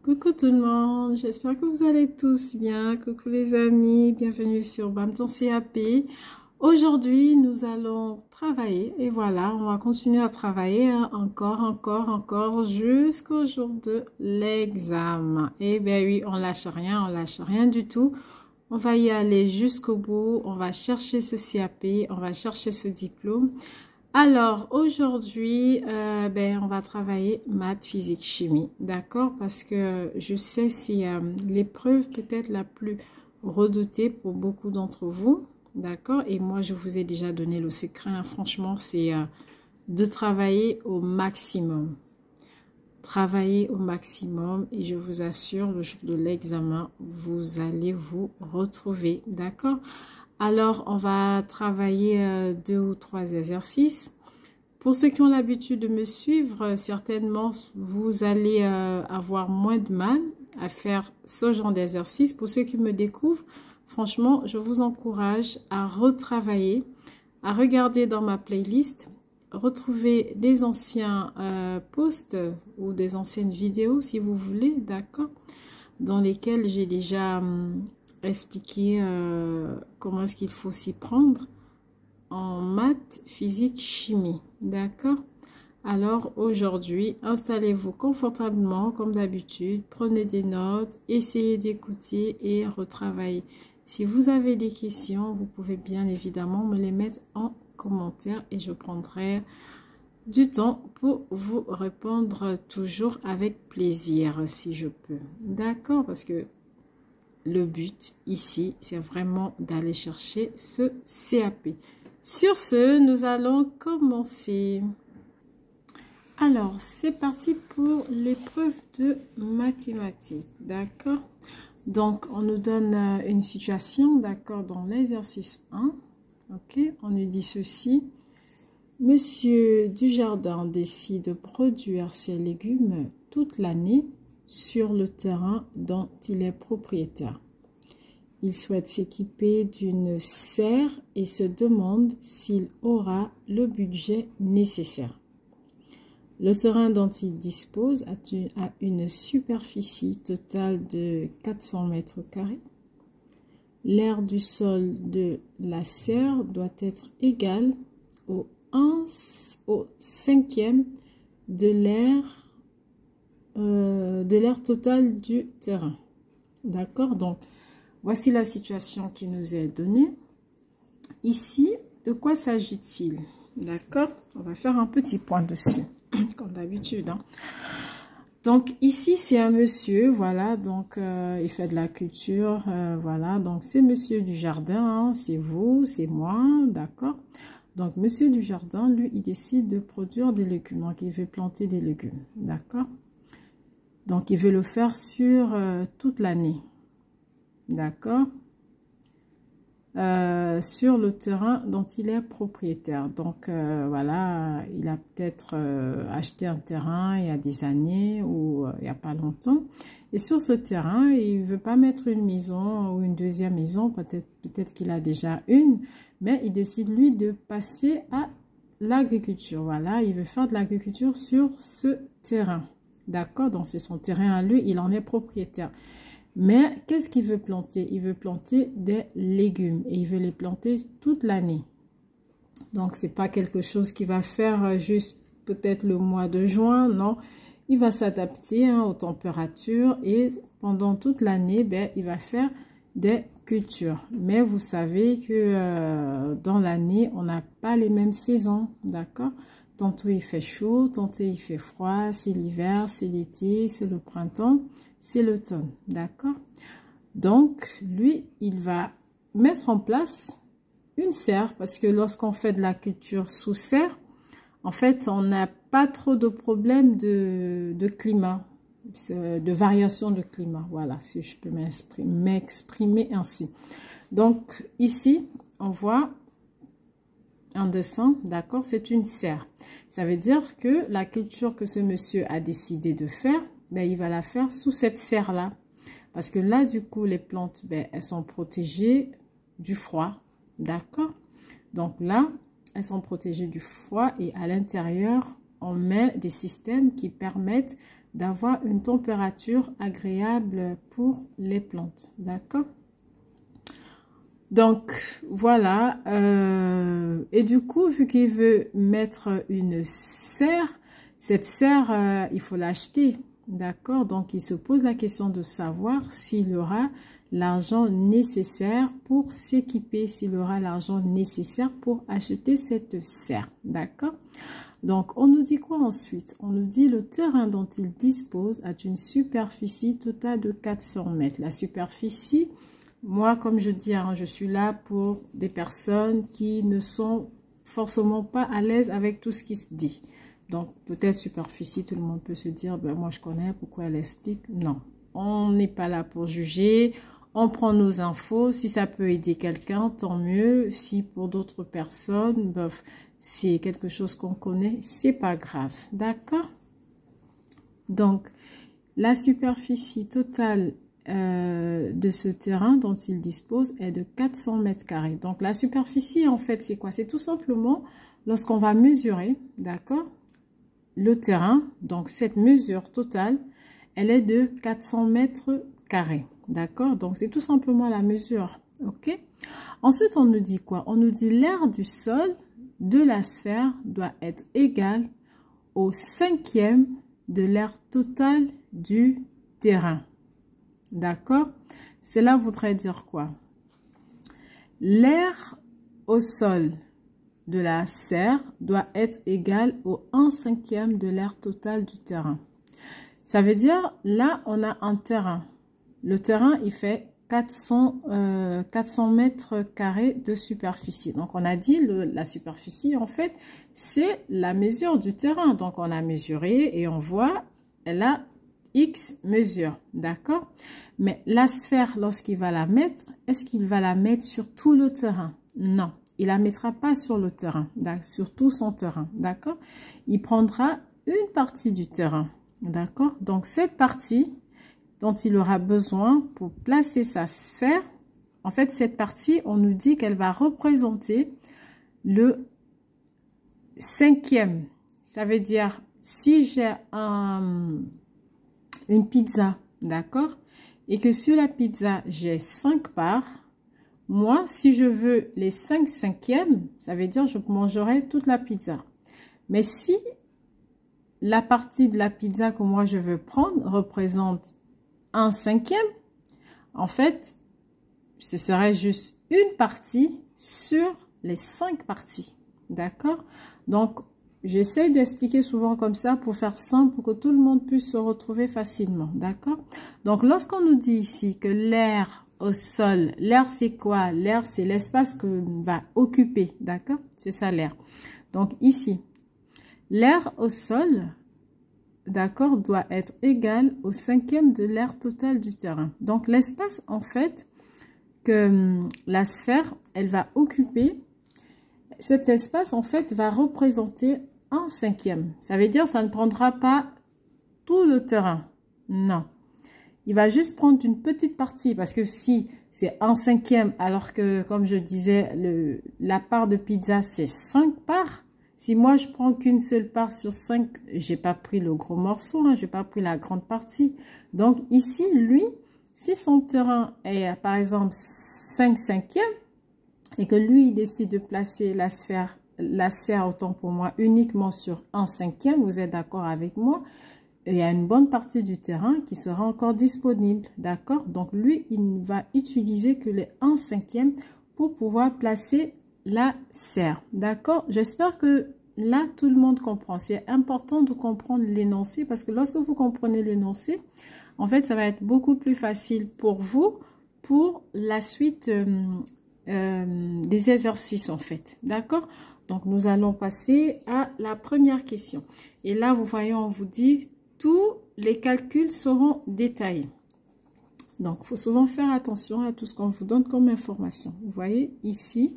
Coucou tout le monde, j'espère que vous allez tous bien. Coucou les amis, bienvenue sur Bam ton CAP. Aujourd'hui, nous allons travailler et voilà, on va continuer à travailler encore jusqu'au jour de l'examen. Eh bien oui, on lâche rien du tout. On va y aller jusqu'au bout, on va chercher ce CAP, on va chercher ce diplôme. Alors, aujourd'hui, on va travailler maths, physique, chimie, d'accord? Parce que je sais c'est l'épreuve peut-être la plus redoutée pour beaucoup d'entre vous, d'accord? Et moi, je vous ai déjà donné le secret, hein. Franchement, c'est de travailler au maximum. Travailler au maximum et je vous assure, le jour de l'examen, vous allez vous retrouver, d'accord? Alors, on va travailler 2 ou 3 exercices. Pour ceux qui ont l'habitude de me suivre, certainement, vous allez avoir moins de mal à faire ce genre d'exercice. Pour ceux qui me découvrent, franchement, je vous encourage à retravailler, à regarder dans ma playlist, retrouver des anciens posts ou des anciennes vidéos, si vous voulez, d'accord, dans lesquelles j'ai déjà expliqué comment est-ce qu'il faut s'y prendre en maths, physique, chimie, d'accord? Alors aujourd'hui, installez-vous confortablement comme d'habitude, prenez des notes, essayez d'écouter et retravailler. Si vous avez des questions, vous pouvez bien évidemment me les mettre en commentaire et je prendrai du temps pour vous répondre toujours avec plaisir si je peux, d'accord? Parce que le but ici, c'est vraiment d'aller chercher ce CAP. Sur ce, nous allons commencer. Alors, c'est parti pour l'épreuve de mathématiques, d'accord? Donc, on nous donne une situation, d'accord, dans l'exercice 1. Ok, on nous dit ceci. Monsieur Dujardin décide de produire ses légumes toute l'année sur le terrain dont il est propriétaire. Il souhaite s'équiper d'une serre et se demande s'il aura le budget nécessaire. Le terrain dont il dispose a une superficie totale de 400 mètres carrés. L'aire du sol de la serre doit être égale au 5e de l'aire totale du terrain. D'accord? Donc, voici la situation qui nous est donnée. Ici, de quoi s'agit-il? D'accord? On va faire un petit point dessus, comme d'habitude, hein. Donc, ici, c'est un monsieur, voilà, donc il fait de la culture, voilà. Donc, c'est monsieur Dujardin, hein, c'est vous, c'est moi, d'accord? Donc, monsieur Dujardin, lui, il décide de produire des légumes, donc il veut planter des légumes, d'accord? Donc, il veut le faire sur toute l'année. D'accord, sur le terrain dont il est propriétaire. Donc, voilà, il a peut-être acheté un terrain il y a des années ou il n'y a pas longtemps. Et sur ce terrain, il ne veut pas mettre une maison ou une deuxième maison, peut-être qu'il a déjà une, mais il décide, lui, de passer à l'agriculture. Voilà, il veut faire de l'agriculture sur ce terrain. D'accord, donc c'est son terrain à lui, il en est propriétaire. Mais qu'est-ce qu'il veut planter? Il veut planter des légumes et il veut les planter toute l'année. Donc, ce n'est pas quelque chose qu'il va faire juste peut-être le mois de juin, non. Il va s'adapter, hein, aux températures et pendant toute l'année, il va faire des cultures. Mais vous savez que dans l'année, on n'a pas les mêmes saisons, d'accord? Tantôt il fait chaud, tantôt il fait froid, c'est l'hiver, c'est l'été, c'est le printemps, c'est l'automne, d'accord? Donc, lui, il va mettre en place une serre, parce que lorsqu'on fait de la culture sous serre, en fait, on n'a pas trop de problèmes de climat, de variation de climat, voilà, si je peux m'exprimer ainsi. Donc, ici, on voit un dessin, d'accord, c'est une serre. Ça veut dire que la culture que ce monsieur a décidé de faire, il va la faire sous cette serre-là. Parce que là, du coup, les plantes, elles sont protégées du froid. D'accord? Donc là, elles sont protégées du froid et à l'intérieur, on met des systèmes qui permettent d'avoir une température agréable pour les plantes. D'accord? Donc, voilà. Et du coup, vu qu'il veut mettre une serre, cette serre, il faut l'acheter. D'accord? Donc, il se pose la question de savoir s'il aura l'argent nécessaire pour s'équiper, s'il aura l'argent nécessaire pour acheter cette serre. D'accord? Donc, on nous dit quoi ensuite? On nous dit le terrain dont il dispose a une superficie totale de 400 mètres. La superficie, moi, comme je dis, hein, je suis là pour des personnes qui ne sont forcément pas à l'aise avec tout ce qui se dit. Donc, peut-être superficie, tout le monde peut se dire, ben, moi, je connais, pourquoi elle explique? Non, on n'est pas là pour juger. On prend nos infos. Si ça peut aider quelqu'un, tant mieux. Si pour d'autres personnes, bof, c'est quelque chose qu'on connaît, c'est pas grave. D'accord? Donc, la superficie totale de ce terrain dont il dispose est de 400 mètres carrés. Donc, la superficie, en fait, c'est quoi? C'est tout simplement lorsqu'on va mesurer, d'accord, le terrain. Donc, cette mesure totale, elle est de 400 mètres carrés. D'accord? Donc, c'est tout simplement la mesure. OK? Ensuite, on nous dit quoi? On nous dit l'aire du sol de la sphère doit être égale au 5e de l'aire totale du terrain. D'accord? Cela voudrait dire quoi? L'aire au sol de la serre doit être égale au 1/5 de l'aire totale du terrain. Ça veut dire, là, on a un terrain. Le terrain, il fait 400 mètres carrés de superficie. Donc, on a dit la superficie, en fait, c'est la mesure du terrain. Donc, on a mesuré et on voit, elle a X mesures. D'accord? Mais la sphère, lorsqu'il va la mettre, est-ce qu'il va la mettre sur tout le terrain? Non, il ne la mettra pas sur le terrain, sur tout son terrain. D'accord? Il prendra une partie du terrain. D'accord? Donc, cette partie dont il aura besoin pour placer sa sphère, en fait, cette partie, on nous dit qu'elle va représenter le 5e. Ça veut dire, si j'ai une pizza, d'accord, et que sur la pizza, j'ai 5 parts, moi, si je veux les 5/5e, ça veut dire que je mangerai toute la pizza. Mais si la partie de la pizza que moi je veux prendre représente 1/5e, en fait, ce serait juste une partie sur les 5 parties. D'accord? Donc, j'essaie d'expliquer souvent comme ça pour faire simple, pour que tout le monde puisse se retrouver facilement. D'accord? Donc, lorsqu'on nous dit ici que l'aire au sol, l'aire c'est quoi? L'aire c'est l'espace que va occuper. D'accord? C'est ça l'aire. Donc, ici, l'aire au sol, d'accord, doit être égal au 5e de l'aire totale du terrain. Donc, l'espace, en fait, que la sphère, elle va occuper, cet espace, en fait, va représenter 1/5. Ça veut dire que ça ne prendra pas tout le terrain. Non. Il va juste prendre une petite partie, parce que si c'est 1/5, alors que, comme je disais, la part de pizza, c'est 5 parts. Si moi, je prends qu'une seule part sur 5, j'ai pas pris le gros morceau, hein, j'ai pas pris la grande partie. Donc, ici, lui, si son terrain est, par exemple, 5/5, et que lui, il décide de placer la serre, autant pour moi, uniquement sur 1/5, vous êtes d'accord avec moi? Il y a une bonne partie du terrain qui sera encore disponible, d'accord? Donc, lui, il ne va utiliser que les 1/5 pour pouvoir placer la serre, d'accord? J'espère que là, tout le monde comprend. C'est important de comprendre l'énoncé parce que lorsque vous comprenez l'énoncé, en fait, ça va être beaucoup plus facile pour vous pour la suite des exercices, en fait, d'accord? Donc, nous allons passer à la première question. Et là, vous voyez, on vous dit, tous les calculs seront détaillés. Donc, il faut souvent faire attention à tout ce qu'on vous donne comme information. Vous voyez, ici,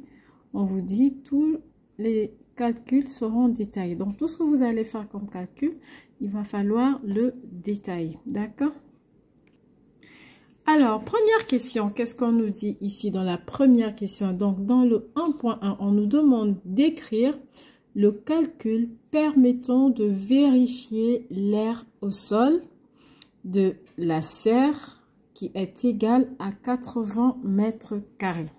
on vous dit tous les calculs seront détaillés. Donc, tout ce que vous allez faire comme calcul, il va falloir le détailler. D'accord? Alors, première question, qu'est-ce qu'on nous dit ici dans la première question? Donc, dans le 1.1, on nous demande d'écrire le calcul permettant de vérifier l'aire au sol de la serre qui est égale à 80 mètres carrés.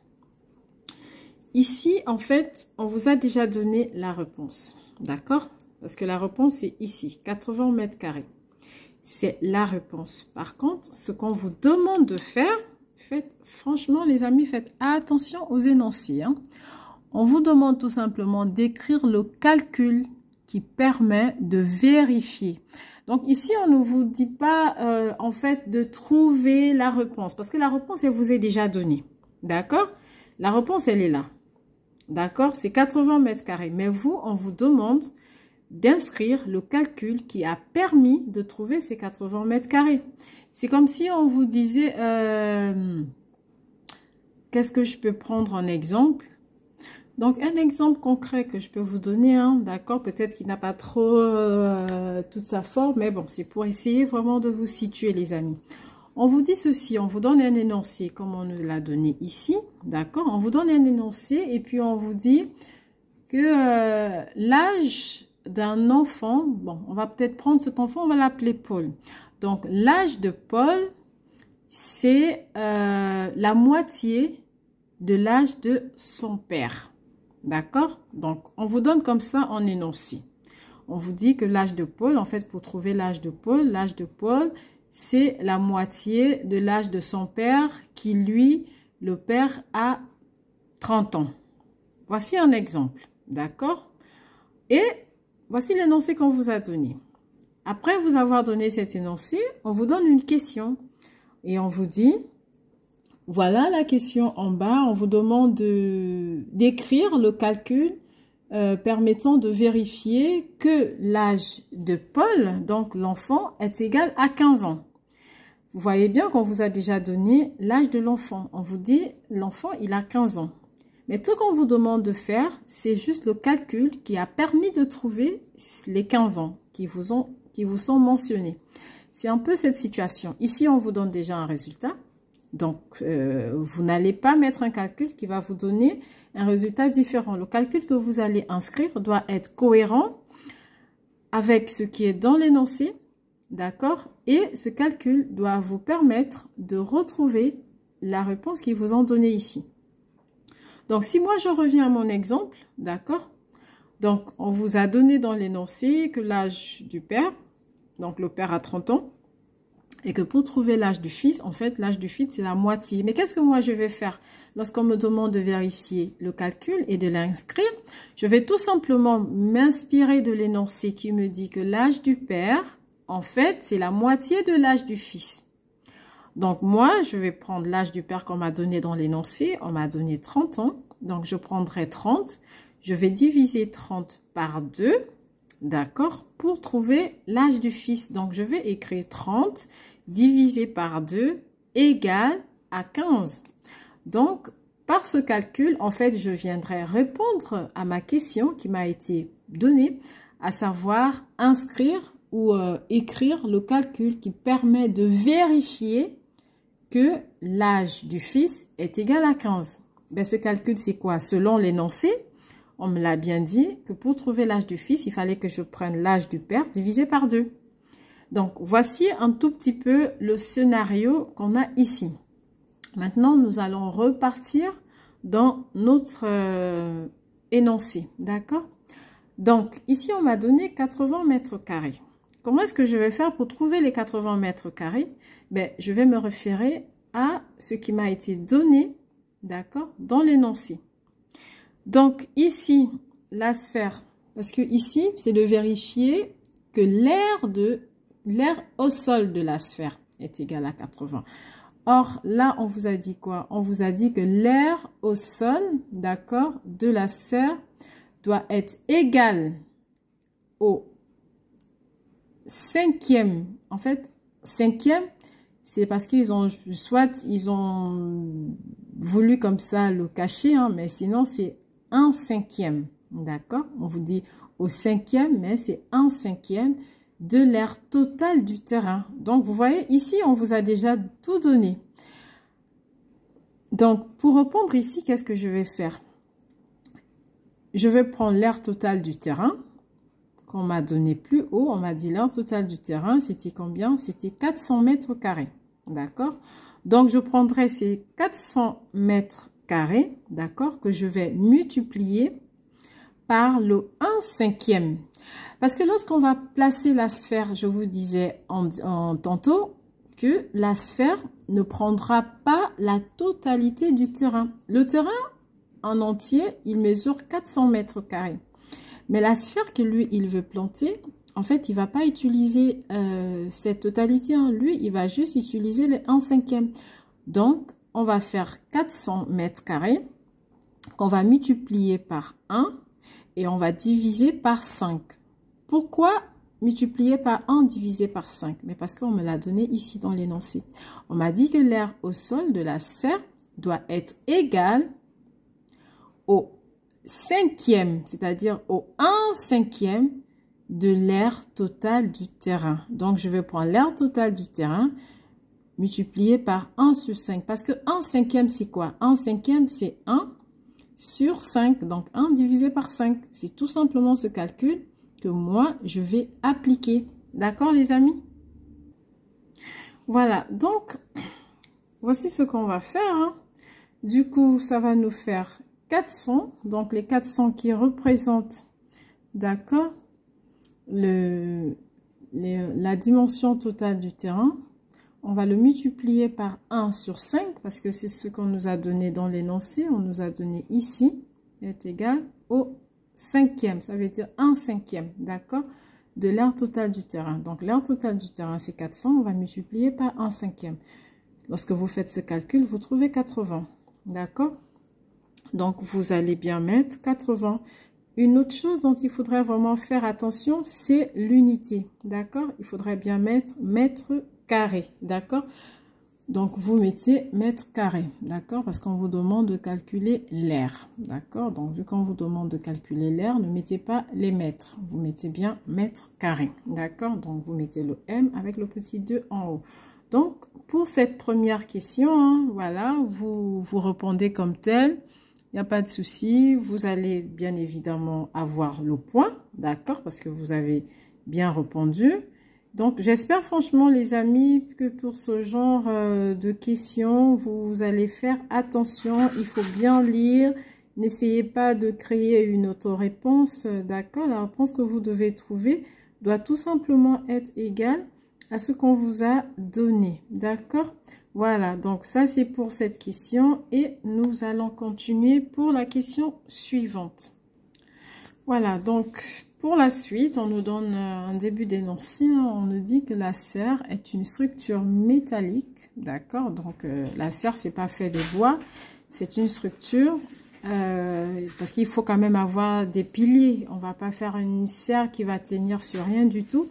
Ici, en fait, on vous a déjà donné la réponse, d'accord? Parce que la réponse est ici, 80 mètres carrés. C'est la réponse. Par contre, ce qu'on vous demande de faire, franchement, les amis, faites attention aux énoncés, hein. On vous demande tout simplement d'écrire le calcul qui permet de vérifier. Donc ici, on ne vous dit pas, en fait, de trouver la réponse. Parce que la réponse, elle vous est déjà donnée. D'accord? La réponse, elle est là. D'accord? C'est 80 mètres carrés. Mais vous, on vous demande d'inscrire le calcul qui a permis de trouver ces 80 mètres carrés. C'est comme si on vous disait, qu'est-ce que je peux prendre en exemple? Donc, un exemple concret que je peux vous donner, hein, d'accord, peut-être qu'il n'a pas trop toute sa forme, mais bon, c'est pour essayer vraiment de vous situer, les amis. On vous dit ceci, on vous donne un énoncé, comme on nous l'a donné ici, d'accord? On vous donne un énoncé et puis on vous dit que l'âge d'un enfant, bon, on va peut-être prendre cet enfant, on va l'appeler Paul. Donc, l'âge de Paul, c'est la moitié de l'âge de son père. D'accord? Donc, on vous donne comme ça en énoncé. On vous dit que l'âge de Paul, en fait, pour trouver l'âge de Paul, c'est la moitié de l'âge de son père qui, lui, le père, a 30 ans. Voici un exemple. D'accord? Et voici l'énoncé qu'on vous a donné. Après vous avoir donné cet énoncé, on vous donne une question. Et on vous dit... Voilà la question en bas. On vous demande d'écrire le calcul permettant de vérifier que l'âge de Paul, donc l'enfant, est égal à 15 ans. Vous voyez bien qu'on vous a déjà donné l'âge de l'enfant. On vous dit l'enfant, il a 15 ans. Mais tout qu'on vous demande de faire, c'est juste le calcul qui a permis de trouver les 15 ans qui vous sont mentionnés. C'est un peu cette situation. Ici, on vous donne déjà un résultat. Donc, vous n'allez pas mettre un calcul qui va vous donner un résultat différent. Le calcul que vous allez inscrire doit être cohérent avec ce qui est dans l'énoncé, d'accord? Et ce calcul doit vous permettre de retrouver la réponse qu'ils vous ont donnée ici. Donc, si moi, je reviens à mon exemple, d'accord? Donc, on vous a donné dans l'énoncé que l'âge du père, donc le père a 30 ans, et que pour trouver l'âge du fils, en fait, l'âge du fils, c'est la moitié. Mais qu'est-ce que moi, je vais faire lorsqu'on me demande de vérifier le calcul et de l'inscrire? Je vais tout simplement m'inspirer de l'énoncé qui me dit que l'âge du père, en fait, c'est la moitié de l'âge du fils. Donc, moi, je vais prendre l'âge du père qu'on m'a donné dans l'énoncé. On m'a donné 30 ans. Donc, je prendrai 30. Je vais diviser 30 par 2, d'accord, pour trouver l'âge du fils. Donc, je vais écrire 30 divisé par 2 égale à 15. Donc, par ce calcul, en fait, je viendrai répondre à ma question qui m'a été donnée, à savoir inscrire ou écrire le calcul qui permet de vérifier que l'âge du fils est égal à 15. Ben, ce calcul, c'est quoi? Selon l'énoncé, on me l'a bien dit que pour trouver l'âge du fils, il fallait que je prenne l'âge du père divisé par 2. Donc, voici un tout petit peu le scénario qu'on a ici. Maintenant, nous allons repartir dans notre énoncé, d'accord? Donc, ici, on m'a donné 80 mètres carrés. Comment est-ce que je vais faire pour trouver les 80 mètres carrés? Ben, je vais me référer à ce qui m'a été donné, d'accord, dans l'énoncé. Donc, ici, la sphère, parce que ici, c'est de vérifier que l'aire au sol de la sphère est égal à 80. Or, là, on vous a dit quoi? On vous a dit que l'aire au sol, d'accord, de la sphère doit être égal au cinquième. En fait, cinquième, c'est parce qu'ils ont, soit ils ont voulu comme ça le cacher, hein, mais sinon, c'est 1/5, d'accord? On vous dit au cinquième, mais c'est 1/5 de l'aire totale du terrain. Donc, vous voyez, ici, on vous a déjà tout donné. Donc, pour répondre ici, qu'est-ce que je vais faire? je vais prendre l'aire totale du terrain qu'on m'a donné plus haut. On m'a dit l'aire totale du terrain, c'était combien? C'était 400 mètres carrés. D'accord? Donc, je prendrai ces 400 mètres carrés, d'accord, que je vais multiplier par le 1/5. Parce que lorsqu'on va placer la sphère, je vous disais tantôt que la sphère ne prendra pas la totalité du terrain. Le terrain en entier, il mesure 400 mètres carrés. Mais la sphère que lui, il veut planter, en fait, il ne va pas utiliser cette totalité. Hein. Lui, il va juste utiliser les 1/5. Donc, on va faire 400 mètres carrés qu'on va multiplier par 1 et on va diviser par 5. Pourquoi multiplier par 1 divisé par 5? Mais parce qu'on me l'a donné ici dans l'énoncé. On m'a dit que l'aire au sol de la serre doit être égale au 5e, c'est-à-dire au 1/5 de l'aire totale du terrain. Donc, je vais prendre l'aire totale du terrain multiplié par 1 sur 5. Parce que 1/5, c'est quoi? 1/5, c'est 1 sur 5. Donc, 1 divisé par 5. C'est tout simplement ce calcul que moi, je vais appliquer. D'accord, les amis? Voilà. Donc, voici ce qu'on va faire. Hein. Du coup, ça va nous faire 400. Donc, les 400 qui représentent, d'accord, la dimension totale du terrain. On va le multiplier par 1 sur 5 parce que c'est ce qu'on nous a donné dans l'énoncé. On nous a donné ici est égal au 5e. Ça veut dire 1/5, d'accord, de l'aire totale du terrain. Donc, l'aire totale du terrain, c'est 400. On va multiplier par 1/5. Lorsque vous faites ce calcul, vous trouvez 80, d'accord? Donc, vous allez bien mettre 80. Une autre chose dont il faudrait vraiment faire attention, c'est l'unité, d'accord? Il faudrait bien mettre mètre carré, d'accord? Donc, vous mettez mètre carré, d'accord? Parce qu'on vous demande de calculer l'aire, d'accord? Donc, vu qu'on vous demande de calculer l'aire, ne mettez pas les mètres. Vous mettez bien mètre carré, d'accord? Donc, vous mettez le M avec le petit 2 en haut. Donc, pour cette première question, hein, voilà, vous répondez comme tel. Il n'y a pas de souci. Vous allez bien évidemment avoir le point, d'accord? Parce que vous avez bien répondu. Donc, j'espère franchement, les amis, que pour ce genre de questions, vous allez faire attention. Il faut bien lire. N'essayez pas de créer une auto-réponse, d'accord? La réponse que vous devez trouver doit tout simplement être égale à ce qu'on vous a donné, d'accord? Voilà, donc ça c'est pour cette question et nous allons continuer pour la question suivante. Voilà, donc pour la suite, on nous donne un début d'énoncé. On nous dit que la serre est une structure métallique, d'accord? Donc la serre, c'est pas fait de bois, c'est une structure parce qu'il faut quand même avoir des piliers. On va pas faire une serre qui va tenir sur rien du tout.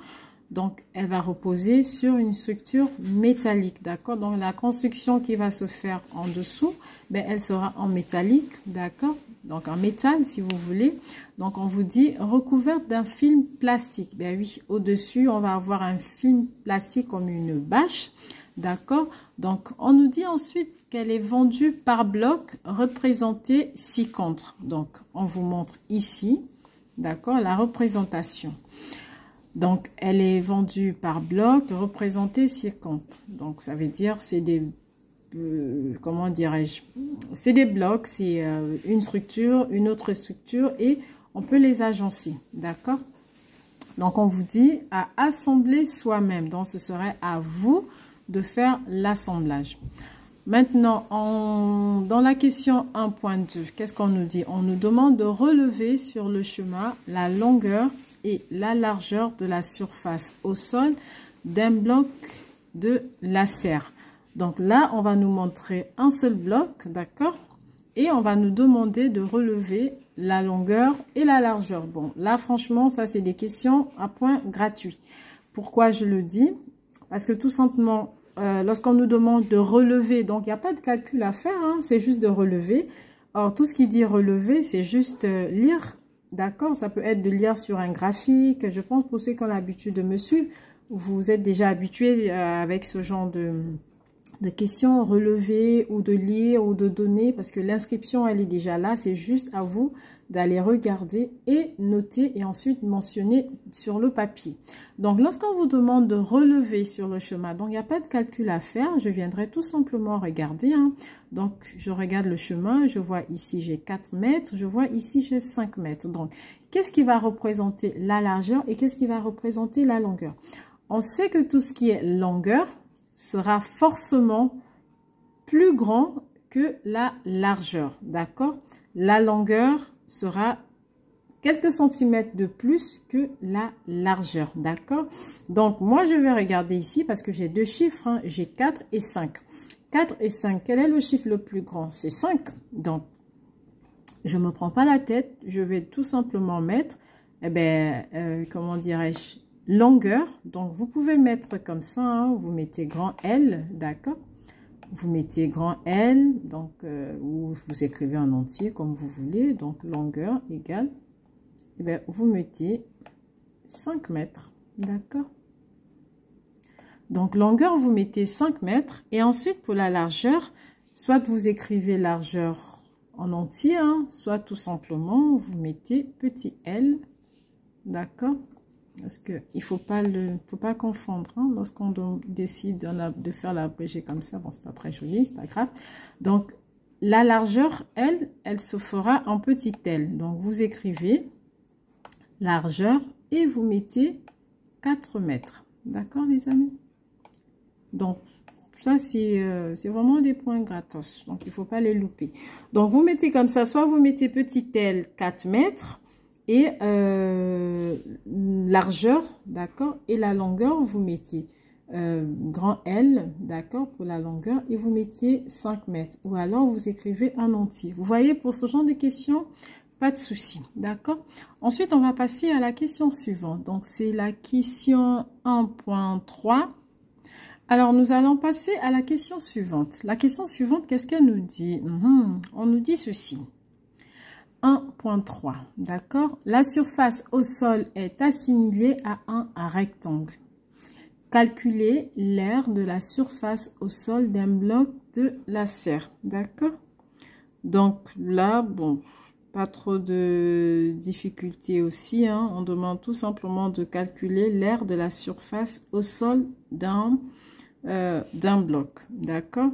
Donc, elle va reposer sur une structure métallique, d'accord? Donc, la construction qui va se faire en dessous, ben, elle sera en métallique, d'accord? Donc, en métal, si vous voulez. Donc, on vous dit recouverte d'un film plastique. Ben oui, au-dessus, on va avoir un film plastique comme une bâche, d'accord? Donc, on nous dit ensuite qu'elle est vendue par bloc représenté ci-contre. Donc, on vous montre ici, d'accord, la représentation. Donc, elle est vendue par bloc, représentée ci-contre. Donc, ça veut dire, c'est des, comment dirais-je, c'est des blocs, c'est une structure, une autre structure, et on peut les agencer, d'accord? Donc, on vous dit à assembler soi-même. Donc, ce serait à vous de faire l'assemblage. Maintenant, dans la question 1.2, qu'est-ce qu'on nous dit? On nous demande de relever sur le chemin la longueur et la largeur de la surface au sol d'un bloc de la serre. Donc là, on va nous montrer un seul bloc, d'accord? Et on va nous demander de relever la longueur et la largeur. Bon, là, franchement, ça, c'est des questions à point gratuit. Pourquoi je le dis? Parce que tout simplement, lorsqu'on nous demande de relever, donc il n'y a pas de calcul à faire, hein, c'est juste de relever. Or, tout ce qui dit relever, c'est juste lire. D'accord, ça peut être de lire sur un graphique. Je pense pour ceux qui ont l'habitude de me suivre, vous êtes déjà habitués avec ce genre de questions, relever ou de lire ou de donner, parce que l'inscription, elle est déjà là. C'est juste à vous d'aller regarder et noter et ensuite mentionner sur le papier. Donc, lorsqu'on vous demande de relever sur le chemin, donc il n'y a pas de calcul à faire, je viendrai tout simplement regarder. Hein. Donc, je regarde le chemin, je vois ici j'ai 4 mètres, je vois ici j'ai 5 mètres. Donc, qu'est-ce qui va représenter la largeur et qu'est-ce qui va représenter la longueur? On sait que tout ce qui est longueur sera forcément plus grand que la largeur, d'accord? La longueur sera quelques centimètres de plus que la largeur, d'accord? Donc, moi, je vais regarder ici parce que j'ai deux chiffres, hein, j'ai 4 et 5. 4 et 5, quel est le chiffre le plus grand? C'est 5. Donc, je ne me prends pas la tête, je vais tout simplement mettre, comment dirais-je, longueur. Donc, vous pouvez mettre comme ça, hein, vous mettez grand L, d'accord? Vous mettez grand L, donc, ou vous écrivez en entier comme vous voulez, donc longueur égale, vous mettez 5 mètres, d'accord? Donc, longueur, vous mettez 5 mètres. Et ensuite, pour la largeur, soit vous écrivez largeur en entier, hein, soit tout simplement, vous mettez petit l, d'accord? Parce qu'il ne faut pas confondre, hein, lorsqu'on décide de faire l'abrégé comme ça. Bon, c'est pas très joli, c'est pas grave. Donc, la largeur, elle se fera en petit l. Donc, vous écrivez largeur et vous mettez 4 mètres. D'accord, les amis? Donc, ça, c'est vraiment des points gratos. Donc, il ne faut pas les louper. Donc, vous mettez comme ça. Soit vous mettez petit L, 4 mètres. Et largeur, d'accord? Et la longueur, vous mettez grand L, d'accord? Pour la longueur. Et vous mettez 5 mètres. Ou alors, vous écrivez en entier. Vous voyez, pour ce genre de questions, pas de souci, d'accord? Ensuite, on va passer à la question suivante. Donc, c'est la question 1.3. Alors, nous allons passer à la question suivante. La question suivante, qu'est-ce qu'elle nous dit? On nous dit ceci. 1.3, d'accord? La surface au sol est assimilée à un rectangle. Calculez l'aire de la surface au sol d'un bloc de la serre, d'accord? Donc là, bon, pas trop de difficultés aussi, hein? On demande tout simplement de calculer l'aire de la surface au sol d'un bloc, d'accord?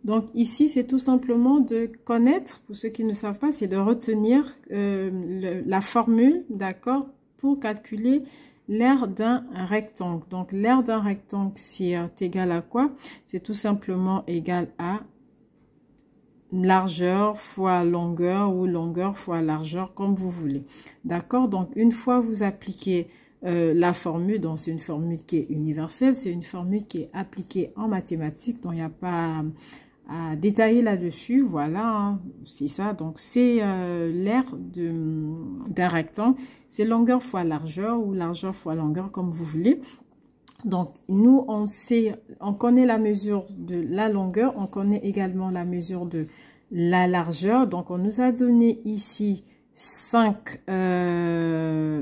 Donc ici, c'est tout simplement de connaître, pour ceux qui ne savent pas, c'est de retenir la formule, d'accord, pour calculer l'aire d'un rectangle. Donc l'aire d'un rectangle, c'est égal à quoi? C'est tout simplement égal à largeur fois longueur ou longueur fois largeur, comme vous voulez. D'accord? Donc une fois vous appliquez la formule, donc c'est une formule qui est universelle, c'est une formule qui est appliquée en mathématiques, donc il n'y a pas à détailler là-dessus, voilà, hein, c'est ça. Donc c'est l'aire d'un rectangle, c'est longueur fois largeur ou largeur fois longueur, comme vous voulez. Donc nous on connaît la mesure de la longueur, on connaît également la mesure de la largeur. Donc on nous a donné ici 5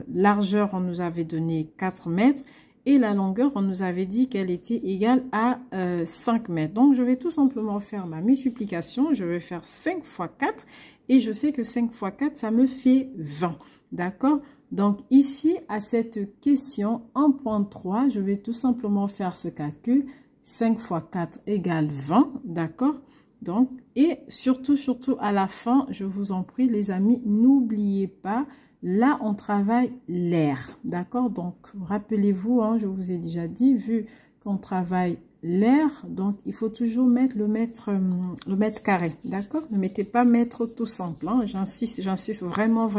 largeur, on nous avait donné 4 mètres. Et la longueur, on nous avait dit qu'elle était égale à 5 mètres. Donc, je vais tout simplement faire ma multiplication. Je vais faire 5 fois 4. Et je sais que 5 fois 4, ça me fait 20. D'accord? Donc, ici, à cette question 1.3, je vais tout simplement faire ce calcul. 5 fois 4 égale 20. D'accord? Donc, et surtout à la fin, je vous en prie, les amis, n'oubliez pas. Là, on travaille l'aire, d'accord? Donc, rappelez-vous, hein, je vous ai déjà dit, vu qu'on travaille l'aire, donc il faut toujours mettre le mètre carré, d'accord? Ne mettez pas mètre tout simple, hein? J'insiste vraiment.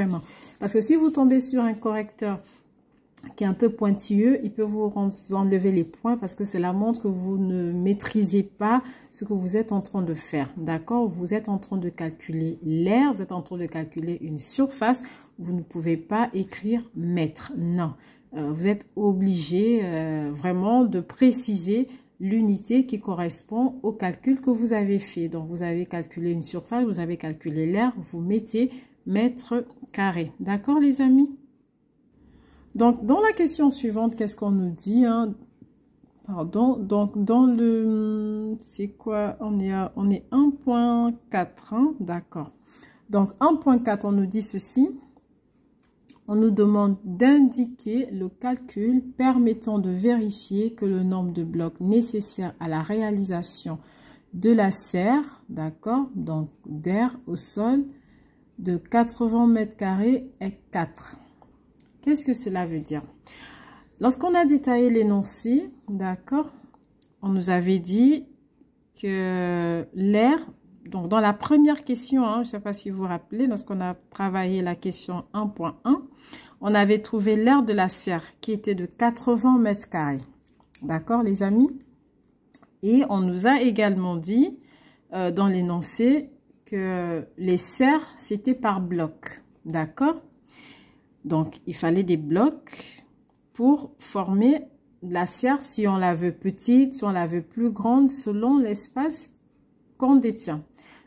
Parce que si vous tombez sur un correcteur qui est un peu pointilleux, il peut vous enlever les points parce que cela montre que vous ne maîtrisez pas ce que vous êtes en train de faire, d'accord? Vous êtes en train de calculer l'aire, vous êtes en train de calculer une surface. Vous ne pouvez pas écrire mètre, non. Vous êtes obligé vraiment de préciser l'unité qui correspond au calcul que vous avez fait. Donc, vous avez calculé une surface, vous avez calculé l'aire, vous mettez mètre carré. D'accord, les amis? Donc, dans la question suivante, qu'est-ce qu'on nous dit, hein? Pardon, donc dans le... C'est quoi? On est 1.4, hein? D'accord. Donc, 1.4, on nous dit ceci. On nous demande d'indiquer le calcul permettant de vérifier que le nombre de blocs nécessaires à la réalisation de la serre, d'accord, donc d'air au sol, de 80 mètres carrés est 4. Qu'est-ce que cela veut dire? Lorsqu'on a détaillé l'énoncé, d'accord, on nous avait dit que l'air, donc dans la première question, je ne sais pas si vous vous rappelez, lorsqu'on a travaillé la question 1.1, on avait trouvé l'air de la serre qui était de 80 mètres carrés. D'accord, les amis? Et on nous a également dit dans l'énoncé que les serres, c'était par bloc. D'accord? Donc, il fallait des blocs pour former la serre, si on la veut petite, si on la veut plus grande, selon l'espace qu'on détient.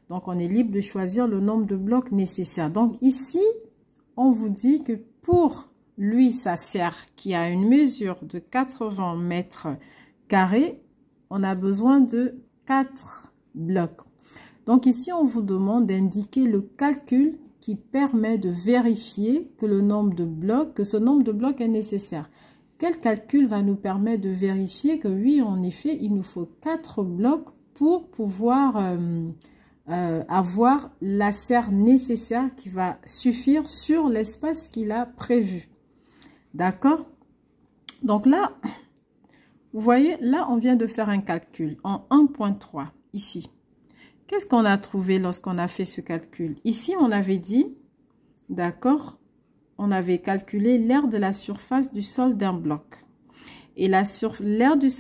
Donc, on est libre de choisir le nombre de blocs nécessaires. Donc, ici, on vous dit que pour lui, sa serre qui a une mesure de 80 mètres carrés, on a besoin de 4 blocs. Donc, ici, on vous demande d'indiquer le calcul qui permet de vérifier que le nombre de blocs, que ce nombre de blocs est nécessaire. Quel calcul va nous permettre de vérifier que oui, en effet, il nous faut 4 blocs pour pouvoir avoir la serre nécessaire qui va suffire sur l'espace qu'il a prévu. D'accord? Donc là, vous voyez, là, on vient de faire un calcul en 1.3, ici. Qu'est-ce qu'on a trouvé lorsqu'on a fait ce calcul? Ici, on avait dit, d'accord, on avait calculé l'aire de la surface du sol d'un bloc. Et l'aire du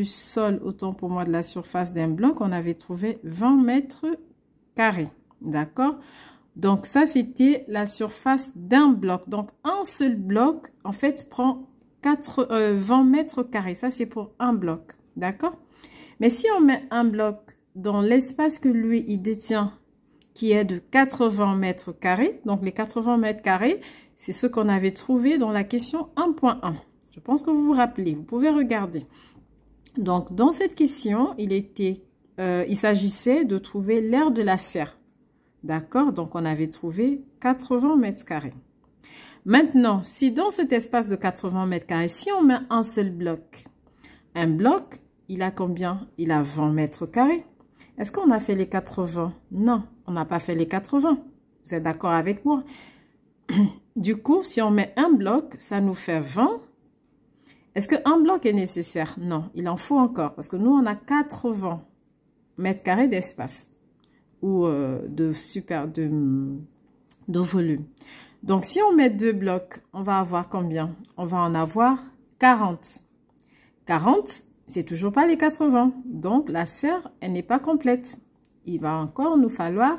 sol, autant pour moi de la surface d'un bloc, on avait trouvé 20 mètres carrés. D'accord? Donc, ça, c'était la surface d'un bloc. Donc, un seul bloc, en fait, prend 20 mètres carrés. Ça, c'est pour un bloc. D'accord? Mais si on met un bloc dans l'espace que lui, il détient, qui est de 80 mètres carrés, donc les 80 mètres carrés, c'est ce qu'on avait trouvé dans la question 1.1. Je pense que vous vous rappelez, vous pouvez regarder. Donc, dans cette question, il s'agissait de trouver l'aire de la serre. D'accord? Donc, on avait trouvé 80 mètres carrés. Maintenant, si dans cet espace de 80 mètres carrés, si on met un seul bloc, un bloc, il a combien? Il a 20 mètres carrés. Est-ce qu'on a fait les 80? Non, on n'a pas fait les 80. Vous êtes d'accord avec moi? Du coup, si on met un bloc, ça nous fait 20. Est-ce qu'un bloc est nécessaire? Non, il en faut encore. Parce que nous, on a 80 mètres carrés d'espace. Ou de volume. Donc, si on met 2 blocs, on va avoir combien? On va en avoir 40. 40, c'est toujours pas les 80. Donc, la serre, elle n'est pas complète. Il va encore nous falloir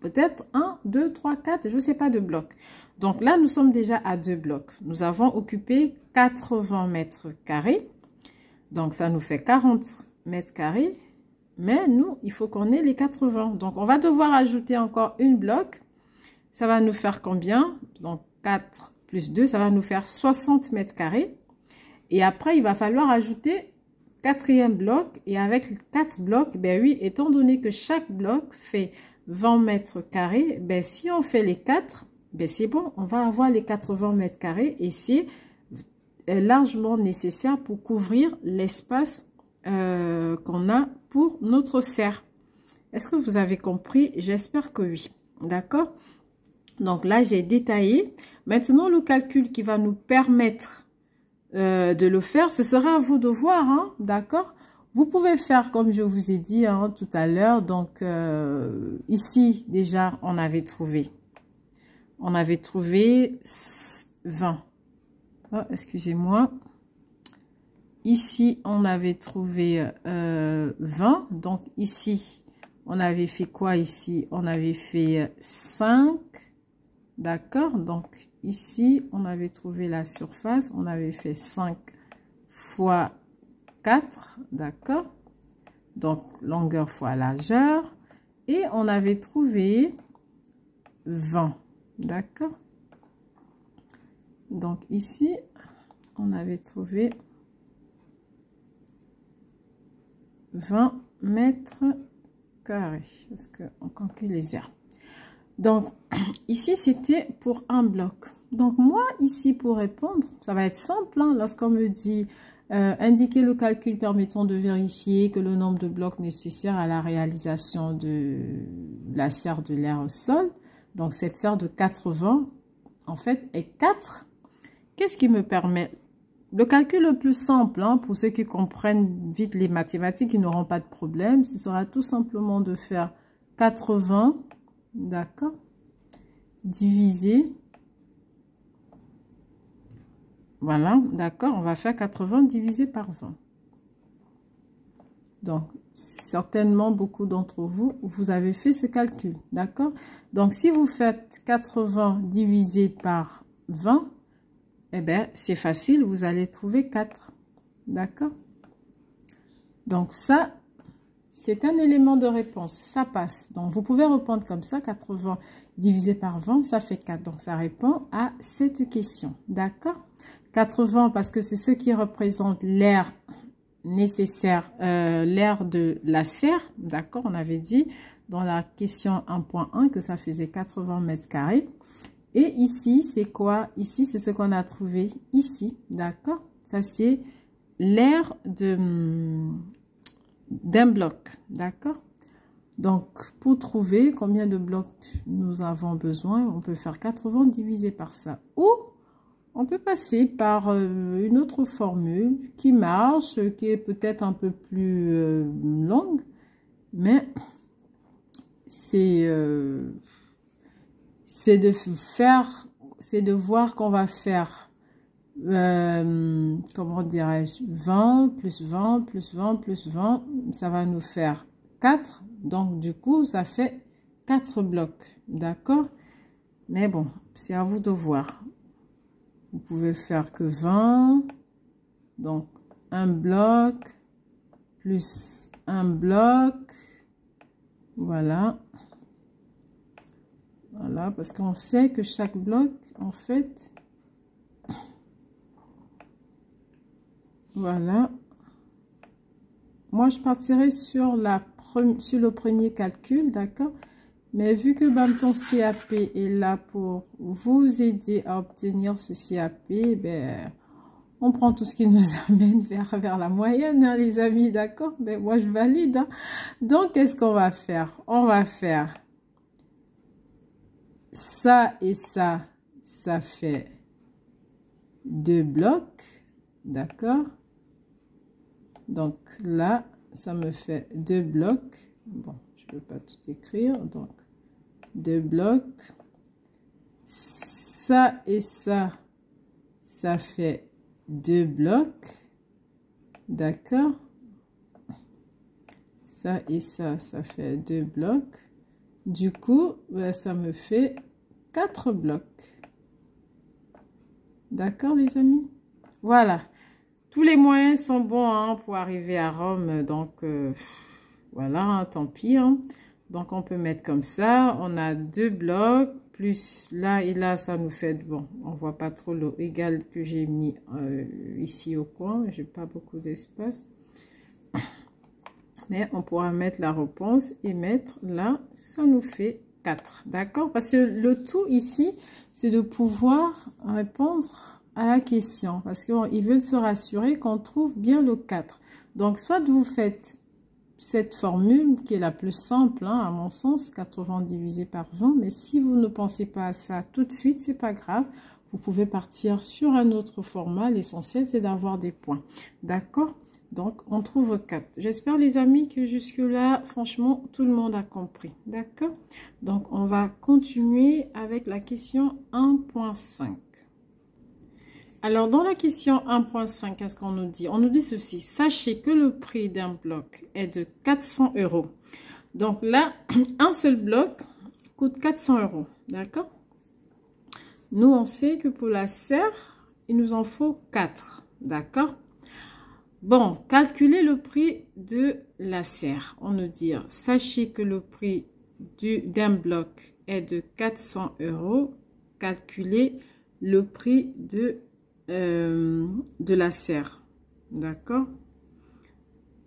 peut-être 1, 2, 3, 4, je ne sais pas de blocs. Donc là, nous sommes déjà à 2 blocs. Nous avons occupé 80 mètres carrés. Donc, ça nous fait 40 mètres carrés. Mais nous, il faut qu'on ait les 80. Donc, on va devoir ajouter encore une bloc. Ça va nous faire combien? Donc, 4 plus 2, ça va nous faire 60 mètres carrés. Et après, il va falloir ajouter 4e bloc. Et avec 4 blocs, ben oui, étant donné que chaque bloc fait 20 mètres carrés, ben si on fait les 4, ben c'est bon, on va avoir les 80 mètres carrés. Et c'est largement nécessaire pour couvrir l'espace qu'on a pour notre serre. Est-ce que vous avez compris? J'espère que oui. D'accord? Donc là, j'ai détaillé. Maintenant, le calcul qui va nous permettre de le faire, ce sera à vous de voir, hein, d'accord? Vous pouvez faire comme je vous ai dit tout à l'heure. Donc, ici, déjà, on avait trouvé 20. Oh, excusez-moi. Ici, on avait trouvé 20. Donc, ici, on avait fait quoi ici? On avait fait 5. D'accord? Donc, ici, on avait trouvé la surface. On avait fait 5 fois 4. D'accord? Donc, longueur fois largeur. Et on avait trouvé 20. D'accord? Donc, ici, on avait trouvé 20 mètres carrés. Parce qu'on calcule les airs. Donc, ici, c'était pour un bloc. Donc, moi, ici, pour répondre, ça va être simple. Hein, lorsqu'on me dit indiquer le calcul permettant de vérifier que le nombre de blocs nécessaires à la réalisation de la serre de l'air au sol, donc cette serre de 80, en fait, est 4. Qu'est-ce qui me permet? Le calcul le plus simple, hein, pour ceux qui comprennent vite les mathématiques, qui n'auront pas de problème, ce sera tout simplement de faire 80, d'accord, divisé. Voilà, d'accord, on va faire 80 divisé par 20. Donc, certainement, beaucoup d'entre vous, vous avez fait ce calcul, d'accord? Donc, si vous faites 80 divisé par 20, eh bien, c'est facile, vous allez trouver 4, d'accord? Donc, ça, c'est un élément de réponse, ça passe. Donc, vous pouvez répondre comme ça, 80 divisé par 20, ça fait 4. Donc, ça répond à cette question, d'accord? 80 parce que c'est ce qui représente l'air nécessaire, l'air de la serre, d'accord? On avait dit dans la question 1.1 que ça faisait 80 mètres carrés. Et ici, c'est quoi? Ici, c'est ce qu'on a trouvé ici, d'accord? Ça, c'est l'air d'un bloc, d'accord? Donc, pour trouver combien de blocs nous avons besoin, on peut faire 80 divisé par ça. Ou on peut passer par une autre formule qui marche, qui est peut-être un peu plus longue, mais c'est de voir qu'on va faire, comment dirais-je, 20 plus 20 plus 20 plus 20, ça va nous faire 4. Donc, du coup, ça fait 4 blocs, d'accord? Mais bon, c'est à vous de voir. Vous pouvez faire que 20, donc un bloc, plus un bloc, voilà. Voilà, parce qu'on sait que chaque bloc, en fait, voilà. Moi, je partirai sur le premier calcul, d'accord? Mais vu que Bamton CAP est là pour vous aider à obtenir ce CAP, ben, on prend tout ce qui nous amène vers la moyenne, hein, les amis, d'accord? Ben, moi, je valide. Hein. Donc, qu'est-ce qu'on va faire? On va faire ça et ça, ça fait 2 blocs, d'accord? Donc, là, ça me fait 2 blocs. Bon, je ne peux pas tout écrire, donc 2 blocs. Ça et ça, ça fait 2 blocs. D'accord? Ça et ça, ça fait 2 blocs. Du coup, ben, ça me fait 4 blocs. D'accord, les amis? Voilà. Tous les moyens sont bons hein, pour arriver à Rome. Donc, voilà, hein, tant pis. Hein. Donc, on peut mettre comme ça. On a 2 blocs. Plus là et là, ça nous fait... Bon, on voit pas trop le égal que j'ai mis ici au coin. J'ai pas beaucoup d'espace. Mais on pourra mettre la réponse et mettre là. Ça nous fait 4. D'accord? Parce que le tout ici, c'est de pouvoir répondre à la question parce qu'ils veulent se rassurer qu'on trouve bien le 4. Donc, soit vous faites cette formule qui est la plus simple, hein, à mon sens, 80 divisé par 20. Mais si vous ne pensez pas à ça tout de suite, c'est pas grave. Vous pouvez partir sur un autre format. L'essentiel, c'est d'avoir des points. D'accord? Donc, on trouve 4. J'espère, les amis, que jusque-là, franchement, tout le monde a compris. D'accord? Donc, on va continuer avec la question 1.5. Alors, dans la question 1.5, qu'est-ce qu'on nous dit? On nous dit ceci. Sachez que le prix d'un bloc est de 400 €. Donc là, un seul bloc coûte 400 €. D'accord? Nous, on sait que pour la serre, il nous en faut 4. D'accord? Bon, calculez le prix de la serre. On nous dit, sachez que le prix d'un bloc est de 400 €. Calculez le prix de la serre. D'accord?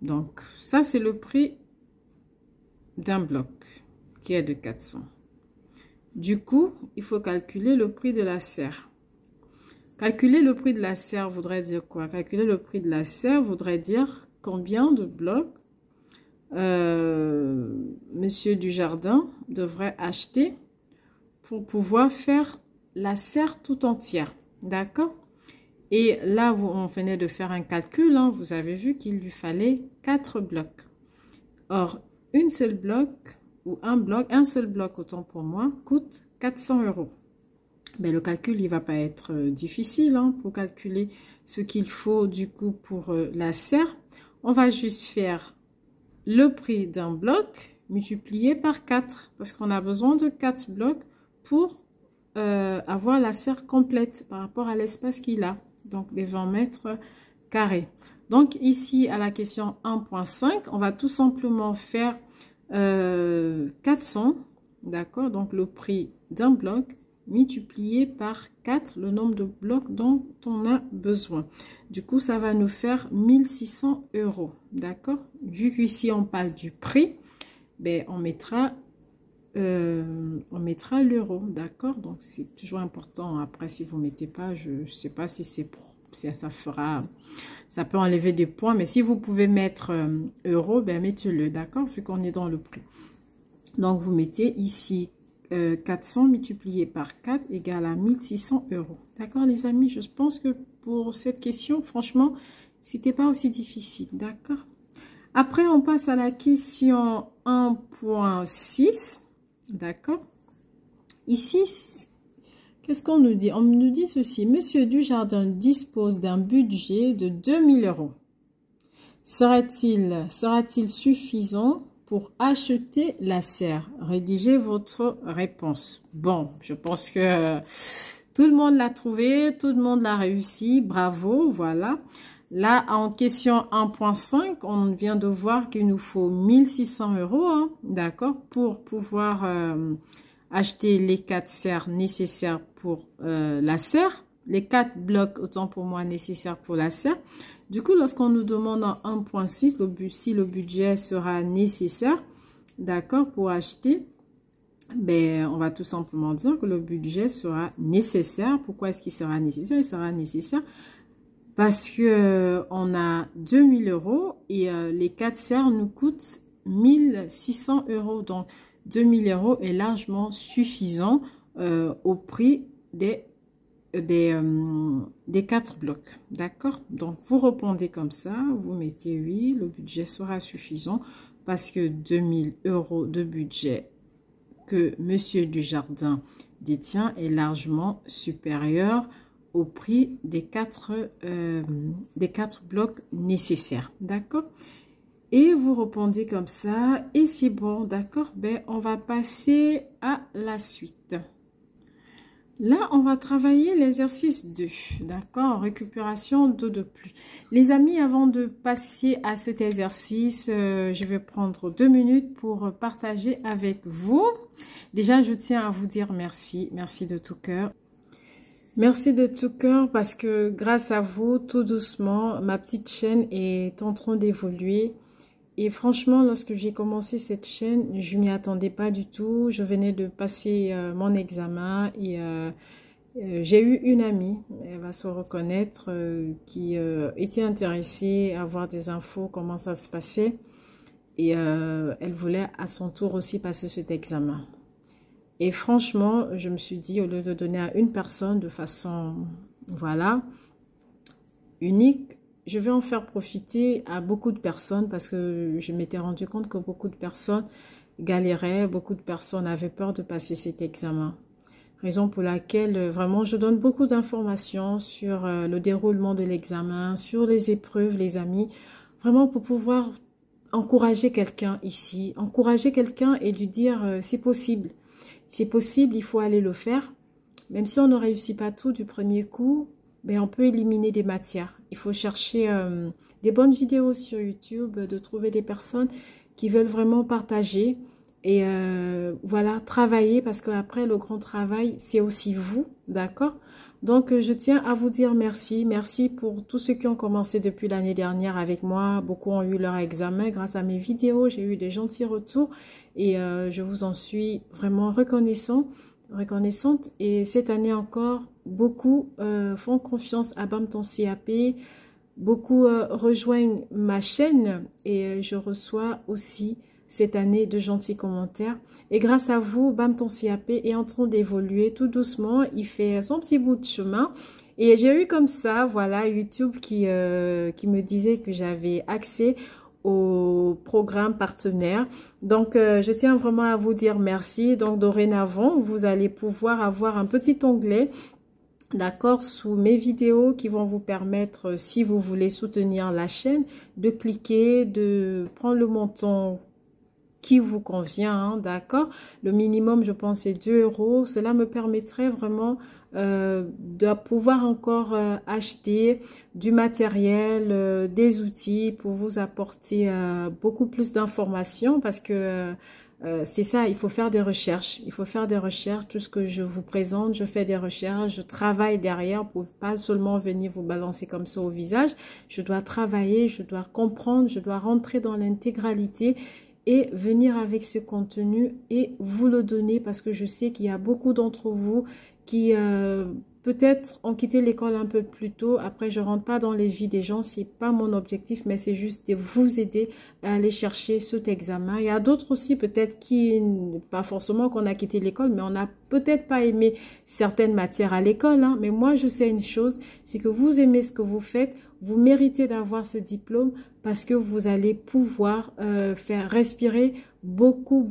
Donc, ça, c'est le prix d'un bloc qui est de 400. Du coup, il faut calculer le prix de la serre. Calculer le prix de la serre voudrait dire quoi? Calculer le prix de la serre voudrait dire combien de blocs Monsieur Dujardin devrait acheter pour pouvoir faire la serre tout entière. D'accord? Et là, on venait de faire un calcul. Hein, vous avez vu qu'il lui fallait 4 blocs. Or, un seul bloc, autant pour moi, coûte 400 €. Mais le calcul, il va pas être difficile hein, pour calculer ce qu'il faut du coup pour la serre. On va juste faire le prix d'un bloc multiplié par 4 parce qu'on a besoin de 4 blocs pour avoir la serre complète par rapport à l'espace qu'il a. Donc, les 20 mètres carrés. Donc, ici, à la question 1.5, on va tout simplement faire 400, d'accord? Donc, le prix d'un bloc multiplié par 4, le nombre de blocs dont on a besoin. Du coup, ça va nous faire 1600 €, d'accord? Vu qu'ici, on parle du prix, ben, on mettra l'euro, d'accord? Donc, c'est toujours important. Après, si vous ne mettez pas, je ne sais pas si ça fera... Ça peut enlever des points, mais si vous pouvez mettre euro, ben mettez-le, d'accord? Vu qu'on est dans le prix. Donc, vous mettez ici 400 multiplié par 4 égale à 1600 €. D'accord, les amis? Je pense que pour cette question, franchement, c'était pas aussi difficile, d'accord? Après, on passe à la question 1.6, d'accord? Ici, qu'est-ce qu'on nous dit? On nous dit ceci. Monsieur Dujardin dispose d'un budget de 2000 €. Sera-t-il suffisant pour acheter la serre? Rédigez votre réponse. Bon, je pense que tout le monde l'a trouvé, tout le monde l'a réussi. Bravo, voilà. Là, en question 1.5, on vient de voir qu'il nous faut 1600 €, hein, d'accord, pour pouvoir acheter les 4 serres nécessaires pour la serre, les 4 blocs, autant pour moi, nécessaires pour la serre. Du coup, lorsqu'on nous demande en 1.6, si le budget sera nécessaire, d'accord, pour acheter, ben, on va tout simplement dire que le budget sera nécessaire. Pourquoi est-ce qu'il sera nécessaire? Il sera nécessaire parce que on a 2000 € et les 4 serres nous coûtent 1600 €. Donc, 2000 € est largement suffisant au prix des 4 blocs. D'accord? Donc, vous répondez comme ça. Vous mettez oui, le budget sera suffisant parce que 2000 € de budget que Monsieur Dujardin détient est largement supérieur au prix des 4 blocs nécessaires. D'accord? Et vous répondez comme ça. Et c'est bon, d'accord? Ben, on va passer à la suite. Là, on va travailler l'exercice 2, d'accord? Récupération d'eau de pluie. Les amis, avant de passer à cet exercice, je vais prendre 2 minutes pour partager avec vous. Déjà, je tiens à vous dire merci. Merci de tout cœur. Merci de tout cœur parce que grâce à vous, tout doucement, ma petite chaîne est en train d'évoluer. Et franchement, lorsque j'ai commencé cette chaîne, je m'y attendais pas du tout. Je venais de passer mon examen et j'ai eu une amie, elle va se reconnaître, qui était intéressée à avoir des infos, comment ça se passait. Et elle voulait à son tour aussi passer cet examen. Et franchement, je me suis dit, au lieu de donner à une personne de façon, voilà, unique, je vais en faire profiter à beaucoup de personnes parce que je m'étais rendu compte que beaucoup de personnes galéraient, beaucoup de personnes avaient peur de passer cet examen. Raison pour laquelle vraiment je donne beaucoup d'informations sur le déroulement de l'examen, sur les épreuves, les amis, vraiment pour pouvoir encourager quelqu'un ici, encourager quelqu'un et lui dire c'est possible. C'est possible, il faut aller le faire. Même si on ne réussit pas tout du premier coup, ben on peut éliminer des matières. Il faut chercher des bonnes vidéos sur YouTube, de trouver des personnes qui veulent vraiment partager et voilà, travailler parce qu'après le grand travail, c'est aussi vous, d'accord? Donc, je tiens à vous dire merci. Merci pour tous ceux qui ont commencé depuis l'année dernière avec moi. Beaucoup ont eu leur examen grâce à mes vidéos. J'ai eu des gentils retours et je vous en suis vraiment reconnaissant reconnaissante. Et cette année encore, beaucoup font confiance à BAM ton CAP, beaucoup rejoignent ma chaîne et je reçois aussi cette année de gentils commentaires. Et grâce à vous, BAM ton CAP est en train d'évoluer tout doucement. Il fait son petit bout de chemin. Et j'ai eu comme ça, voilà, YouTube qui me disait que j'avais accès au programme partenaire. Donc, je tiens vraiment à vous dire merci. Donc, dorénavant, vous allez pouvoir avoir un petit onglet, d'accord, sous mes vidéos qui vont vous permettre, si vous voulez soutenir la chaîne, de cliquer, de prendre le montant qui vous convient, hein, d'accord. Le minimum, je pense, c'est 2 €. Cela me permettrait vraiment de pouvoir encore acheter du matériel, des outils pour vous apporter beaucoup plus d'informations parce que c'est ça, il faut faire des recherches. Il faut faire des recherches. Tout ce que je vous présente, je fais des recherches. Je travaille derrière pour pas seulement venir vous balancer comme ça au visage. Je dois travailler, je dois comprendre, je dois rentrer dans l'intégralité et venir avec ce contenu et vous le donner parce que je sais qu'il y a beaucoup d'entre vous qui peut-être ont quitté l'école un peu plus tôt. Après, je rentre pas dans les vies des gens, c'est pas mon objectif, mais c'est juste de vous aider à aller chercher cet examen. Il y a d'autres aussi peut-être qui, pas forcément qu'on a quitté l'école, mais on n'a peut-être pas aimé certaines matières à l'école, hein. Mais moi, je sais une chose, c'est que vous aimez ce que vous faites, vous méritez d'avoir ce diplôme parce que vous allez pouvoir faire respirer beaucoup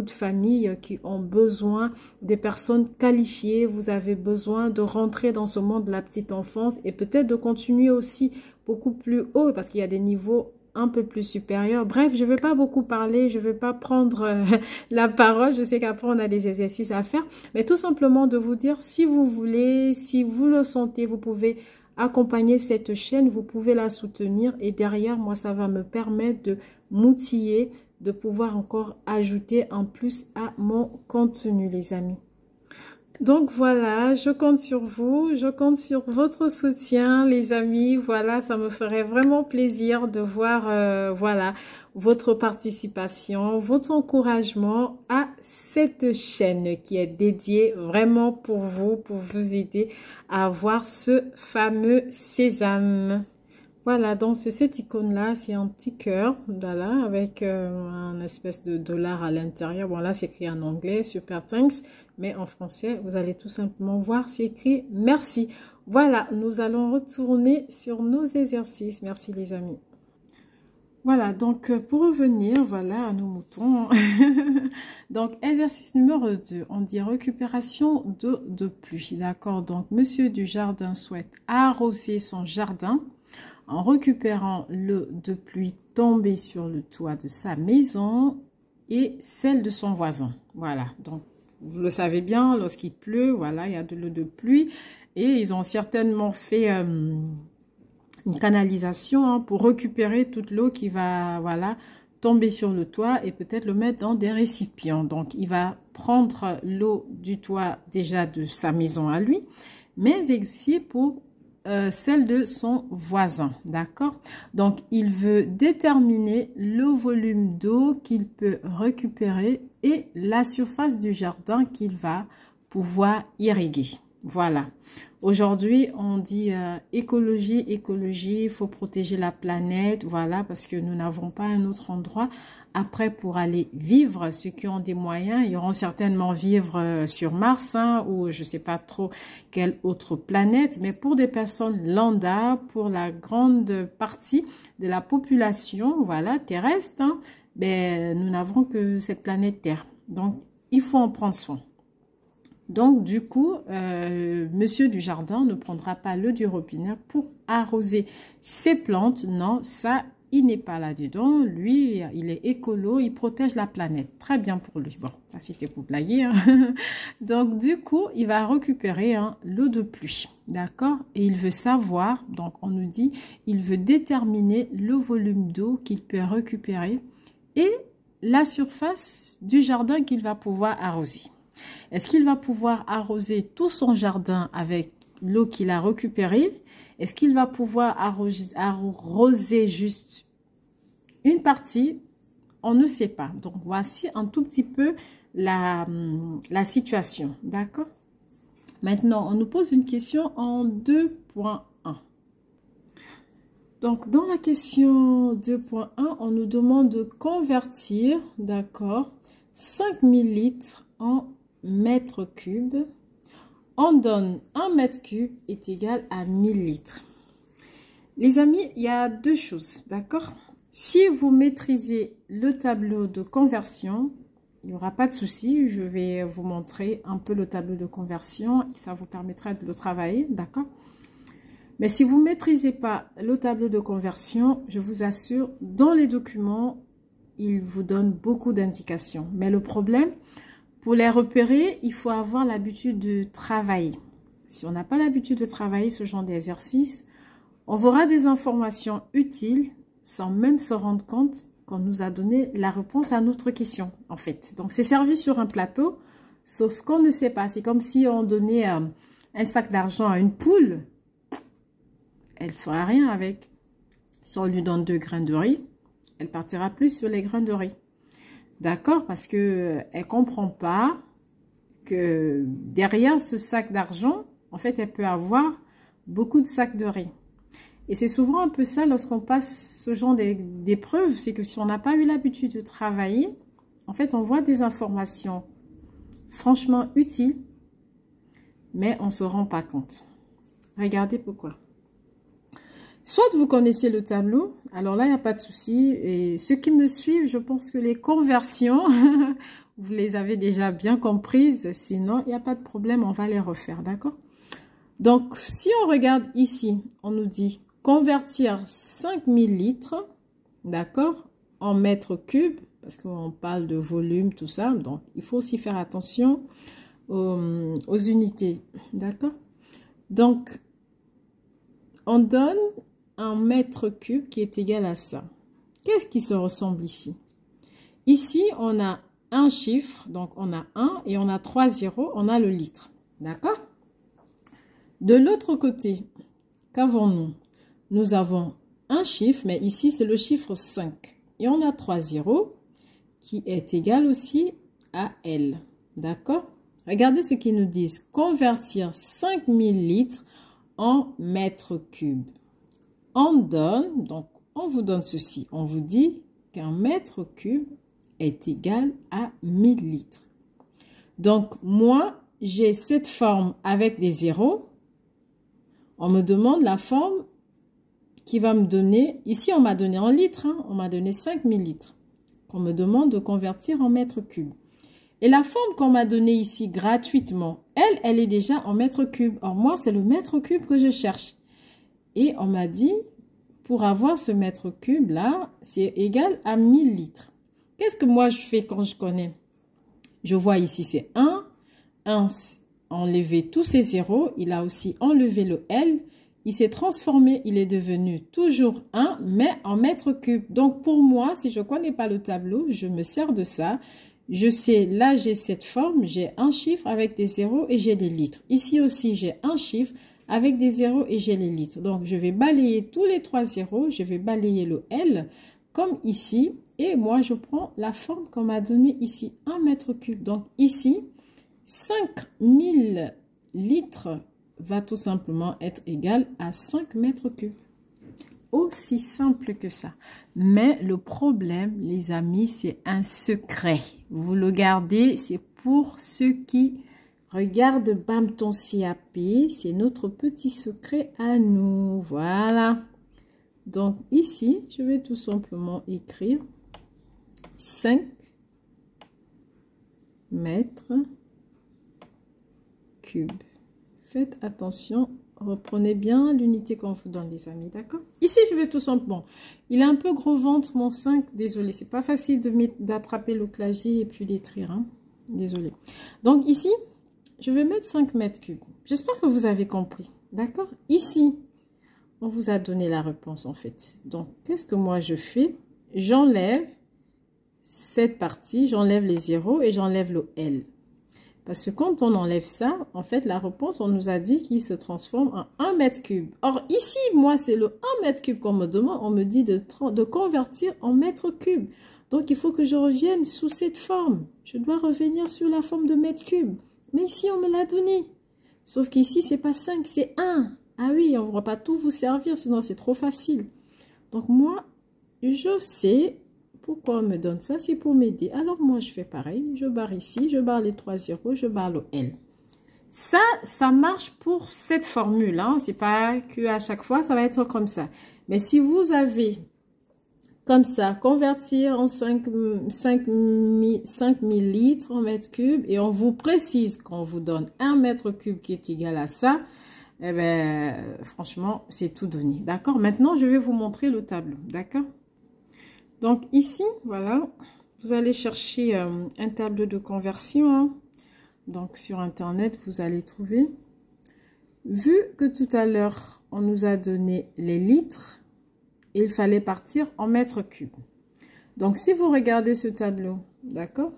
de familles qui ont besoin de personnes qualifiées. Vous avez besoin de rentrer dans ce monde de la petite enfance et peut-être de continuer aussi beaucoup plus haut parce qu'il y a des niveaux un peu plus supérieurs. Bref, je ne vais pas beaucoup parler, je ne vais pas prendre la parole. Je sais qu'après, on a des exercices à faire, mais tout simplement de vous dire, si vous voulez, si vous le sentez, vous pouvez accompagner cette chaîne, vous pouvez la soutenir et derrière, moi, ça va me permettre de m'outiller, de pouvoir encore ajouter en plus à mon contenu, les amis. Donc voilà, je compte sur vous, je compte sur votre soutien, les amis. Voilà, ça me ferait vraiment plaisir de voir, voilà, votre participation, votre encouragement à cette chaîne qui est dédiée vraiment pour vous aider à avoir ce fameux sésame. Voilà, donc c'est cette icône-là, c'est un petit cœur, voilà, avec un espèce de dollar à l'intérieur. Bon, là, c'est écrit en anglais, super thanks, mais en français, vous allez tout simplement voir, c'est écrit merci. Voilà, nous allons retourner sur nos exercices. Merci les amis. Voilà, donc pour revenir, voilà, à nos moutons. Donc, exercice numéro 2, on dit récupération d'eau de pluie, d'accord? Donc, monsieur du jardin souhaite arroser son jardin en récupérant l'eau de pluie tombée sur le toit de sa maison et celle de son voisin. Voilà, donc vous le savez bien, lorsqu'il pleut, voilà, il y a de l'eau de pluie et ils ont certainement fait une canalisation hein, pour récupérer toute l'eau qui va, voilà, tomber sur le toit et peut-être le mettre dans des récipients. Donc, il va prendre l'eau du toit déjà de sa maison à lui, mais aussi pour celle de son voisin, d'accord? Donc, il veut déterminer le volume d'eau qu'il peut récupérer et la surface du jardin qu'il va pouvoir irriguer. Voilà. Aujourd'hui, on dit écologie, écologie, il faut protéger la planète, voilà, parce que nous n'avons pas un autre endroit après pour aller vivre. Ceux qui ont des moyens iront certainement vivre sur Mars hein, ou je sais pas trop quelle autre planète, mais pour des personnes lambda, pour la grande partie de la population, voilà, terrestre, hein, ben, nous n'avons que cette planète Terre. Donc, il faut en prendre soin. Donc, du coup, monsieur du jardin ne prendra pas l'eau du robinet pour arroser ses plantes. Non, ça, il n'est pas là-dedans. Lui, il est écolo, il protège la planète. Très bien pour lui. Bon, ça, c'était pour blaguer. Hein. Donc, du coup, il va récupérer hein, l'eau de pluie. D'accord? Et il veut savoir, donc on nous dit, il veut déterminer le volume d'eau qu'il peut récupérer et la surface du jardin qu'il va pouvoir arroser. Est-ce qu'il va pouvoir arroser tout son jardin avec l'eau qu'il a récupérée? Est-ce qu'il va pouvoir arroser juste une partie? On ne sait pas. Donc, voici un tout petit peu la situation. D'accord? Maintenant, on nous pose une question en 2.1. Donc, dans la question 2.1, on nous demande de convertir, d'accord, 5000 litres en mètres cubes. On donne 1 mètre cube est égal à 1000 litres. Les amis, il y a deux choses, d'accord? Si vous maîtrisez le tableau de conversion, il n'y aura pas de souci. Je vais vous montrer un peu le tableau de conversion et ça vous permettra de le travailler, d'accord? Mais si vous ne maîtrisez pas le tableau de conversion, je vous assure, dans les documents, il vous donne beaucoup d'indications. Mais le problème, pour les repérer, il faut avoir l'habitude de travailler. Si on n'a pas l'habitude de travailler ce genre d'exercice, on verra des informations utiles sans même se rendre compte qu'on nous a donné la réponse à notre question, en fait. Donc, c'est servi sur un plateau, sauf qu'on ne sait pas. C'est comme si on donnait un sac d'argent à une poule. Elle ne fera rien avec. Si on lui donne 2 grains de riz, elle partira plus sur les grains de riz. D'accord? Parce qu'elle ne comprend pas que derrière ce sac d'argent, en fait, elle peut avoir beaucoup de sacs de riz. Et c'est souvent un peu ça lorsqu'on passe ce genre d'épreuve, c'est que si on n'a pas eu l'habitude de travailler, en fait, on voit des informations franchement utiles, mais on ne se rend pas compte. Regardez pourquoi. Soit vous connaissez le tableau, alors là, il n'y a pas de souci. Et ceux qui me suivent, je pense que les conversions, vous les avez déjà bien comprises. Sinon, il n'y a pas de problème, on va les refaire, d'accord? Donc, si on regarde ici, on nous dit convertir 5000 litres, d'accord, en mètres cubes, parce qu'on parle de volume, tout ça. Donc, il faut aussi faire attention aux unités, d'accord? Donc, on donne un mètre cube qui est égal à ça. Qu'est-ce qui se ressemble ici? Ici, on a un chiffre, donc on a 1 et on a 3 zéros, on a le litre. D'accord? De l'autre côté, qu'avons-nous? Nous avons un chiffre, mais ici c'est le chiffre 5. Et on a 3 zéros qui est égal aussi à L. D'accord? Regardez ce qu'ils nous disent. Convertir 5000 litres en mètres cubes. On donne, donc on vous donne ceci. On vous dit qu'un mètre cube est égal à 1000 litres. Donc moi, j'ai cette forme avec des zéros. On me demande la forme qui va me donner, ici on m'a donné en litres, hein, on m'a donné 5000 litres. Qu'on me demande de convertir en mètres cubes. Et la forme qu'on m'a donnée ici gratuitement, elle est déjà en mètres cubes. Or moi, c'est le mètre cube que je cherche. Et on m'a dit, pour avoir ce mètre cube là, c'est égal à 1000 litres. Qu'est-ce que moi je fais quand je connais? Je vois ici c'est 1 enlevé tous ces zéros, il a aussi enlevé le L, il s'est transformé, il est devenu toujours 1, mais en mètres cubes. Donc pour moi, si je ne connais pas le tableau, je me sers de ça. Je sais, là j'ai cette forme, j'ai un chiffre avec des zéros et j'ai les litres. Ici aussi j'ai un chiffre avec des zéros et j'ai les litres. Donc je vais balayer tous les 3 zéros, je vais balayer le L comme ici. Et moi je prends la forme qu'on m'a donnée ici, 1 mètre cube. Donc ici, 5000 litres va tout simplement être égal à 5 mètres cubes. Aussi simple que ça. Mais le problème, les amis, c'est un secret. Vous le gardez, c'est pour ceux qui regardent Bamton CAP. C'est notre petit secret à nous. Voilà. Donc ici, je vais tout simplement écrire 5 mètres cubes. Faites attention, reprenez bien l'unité qu'on vous donne, les amis, d'accord? Ici, je vais tout simplement, il est un peu gros ventre, mon 5, désolé, c'est pas facile d'attraper le clavier et puis d'écrire, hein? Désolé. Donc ici, je vais mettre 5 mètres cubes. J'espère que vous avez compris, d'accord? Ici, on vous a donné la réponse, en fait. Donc, qu'est-ce que moi je fais? J'enlève cette partie, j'enlève les zéros et j'enlève le L. Parce que quand on enlève ça, en fait, la réponse, on nous a dit qu'il se transforme en 1 mètre cube. Or, ici, moi, c'est le 1 mètre cube qu'on me demande. On me dit de convertir en mètre cube. Donc, il faut que je revienne sous cette forme. Je dois revenir sur la forme de mètre cube. Mais ici, on me l'a donné. Sauf qu'ici, c'est pas 5, c'est 1. Ah oui, on ne va pas tout vous servir, sinon c'est trop facile. Donc, moi, je sais pourquoi on me donne ça. C'est pour m'aider. Alors, moi, je fais pareil. Je barre ici, je barre les 3 zéros, je barre le L. Ça marche pour cette formule. Hein. C'est pas qu'à chaque fois, ça va être comme ça. Mais si vous avez comme ça, convertir en 5000 litres en mètres cubes et on vous précise qu'on vous donne 1 mètre cube qui est égal à ça, eh bien, franchement, c'est tout donné. D'accord? Maintenant, je vais vous montrer le tableau. D'accord? Donc, ici, voilà, vous allez chercher un tableau de conversion. Hein. Donc, sur Internet, vous allez trouver. Vu que tout à l'heure, on nous a donné les litres, il fallait partir en mètres cubes. Donc, si vous regardez ce tableau, d'accord?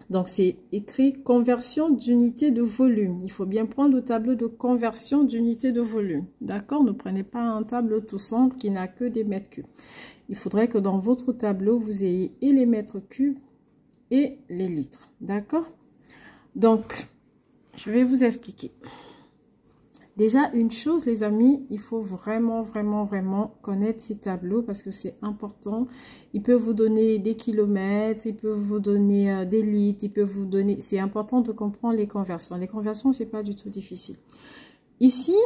Donc, c'est écrit conversion d'unité de volume. Il faut bien prendre le tableau de conversion d'unité de volume. D'accord? Ne prenez pas un tableau tout simple qui n'a que des mètres cubes. Il faudrait que dans votre tableau, vous ayez et les mètres cubes et les litres. D'accord? Donc, je vais vous expliquer. Déjà, une chose, les amis, il faut vraiment connaître ces tableaux parce que c'est important. Il peut vous donner des kilomètres, il peut vous donner des litres, il peut vous donner... C'est important de comprendre les conversions. Les conversions, c'est pas du tout difficile. Ici,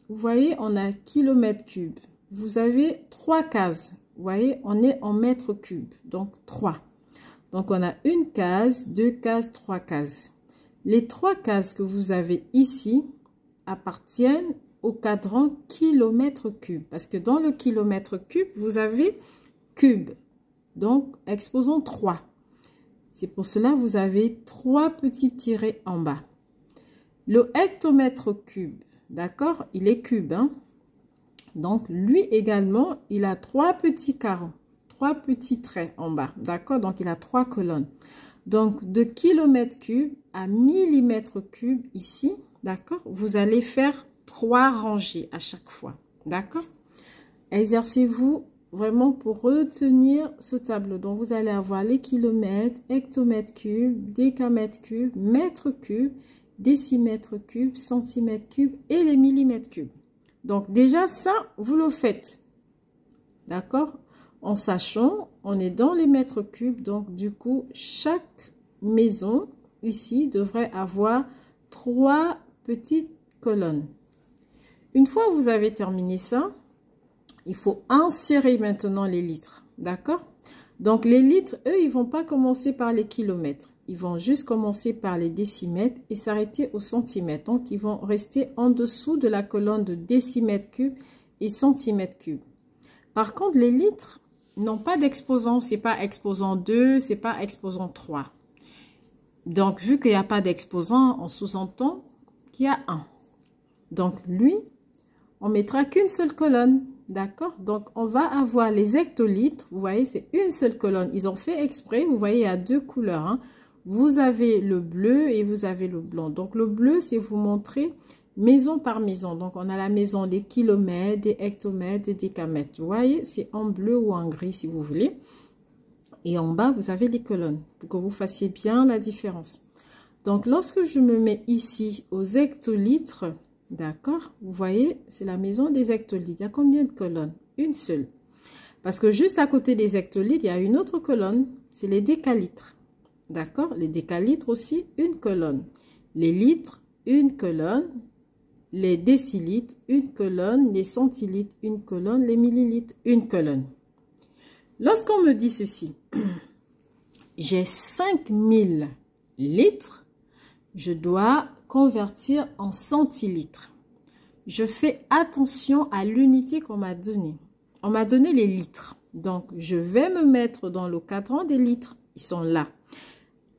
vous voyez, on a kilomètres cubes. Vous avez 3 cases. Vous voyez, on est en mètres cubes, donc 3. Donc, on a une case, 2 cases, 3 cases. Les 3 cases que vous avez ici appartiennent au cadran kilomètre cube. Parce que dans le kilomètre cube, vous avez cube. Donc, exposons 3. C'est pour cela que vous avez 3 petits tirets en bas. Le hectomètre cube, d'accord, il est cube. Hein? Donc, lui également, il a 3 petits carreaux, 3 petits traits en bas. D'accord, donc il a 3 colonnes. Donc, de kilomètre cube à millimètre cube ici, d'accord, vous allez faire 3 rangées à chaque fois. D'accord? Exercez-vous vraiment pour retenir ce tableau. Donc, vous allez avoir les kilomètres, hectomètres cubes, décamètres cubes, mètres cubes, décimètres cubes, centimètres cubes et les millimètres cubes. Donc, déjà, ça, vous le faites. D'accord? En sachant, on est dans les mètres cubes. Donc, du coup, chaque maison ici devrait avoir 3 petites colonnes. Une fois que vous avez terminé ça, il faut insérer maintenant les litres. D'accord? Donc, les litres, eux, ils ne vont pas commencer par les kilomètres. Ils vont juste commencer par les décimètres et s'arrêter au centimètre. Donc, ils vont rester en dessous de la colonne de décimètres cubes et centimètres cubes. Par contre, les litres n'ont pas d'exposant. Ce n'est pas exposant 2, ce n'est pas exposant 3. Donc, vu qu'il n'y a pas d'exposant, on sous-entend qu'il y a 1. Donc, lui, on mettra qu'une seule colonne. D'accord? Donc, on va avoir les hectolitres. Vous voyez, c'est une seule colonne. Ils ont fait exprès. Vous voyez, il y a 2 couleurs. Hein. Vous avez le bleu et vous avez le blanc. Donc, le bleu, c'est vous montrer maison par maison. Donc, on a la maison des kilomètres, des hectomètres, des décamètres. Vous voyez, c'est en bleu ou en gris si vous voulez. Et en bas, vous avez les colonnes pour que vous fassiez bien la différence. Donc, lorsque je me mets ici aux hectolitres, d'accord, vous voyez, c'est la maison des hectolitres. Il y a combien de colonnes? Une seule. Parce que juste à côté des hectolitres, il y a une autre colonne, c'est les décalitres. D'accord? Les décalitres aussi, une colonne. Les litres, une colonne. Les décilitres, une colonne. Les centilitres, une colonne. Les millilitres, une colonne. Lorsqu'on me dit ceci, j'ai 5000 litres, je dois convertir en centilitres. Je fais attention à l'unité qu'on m'a donnée. On m'a donné les litres. Donc, je vais me mettre dans le cadran des litres. Ils sont là.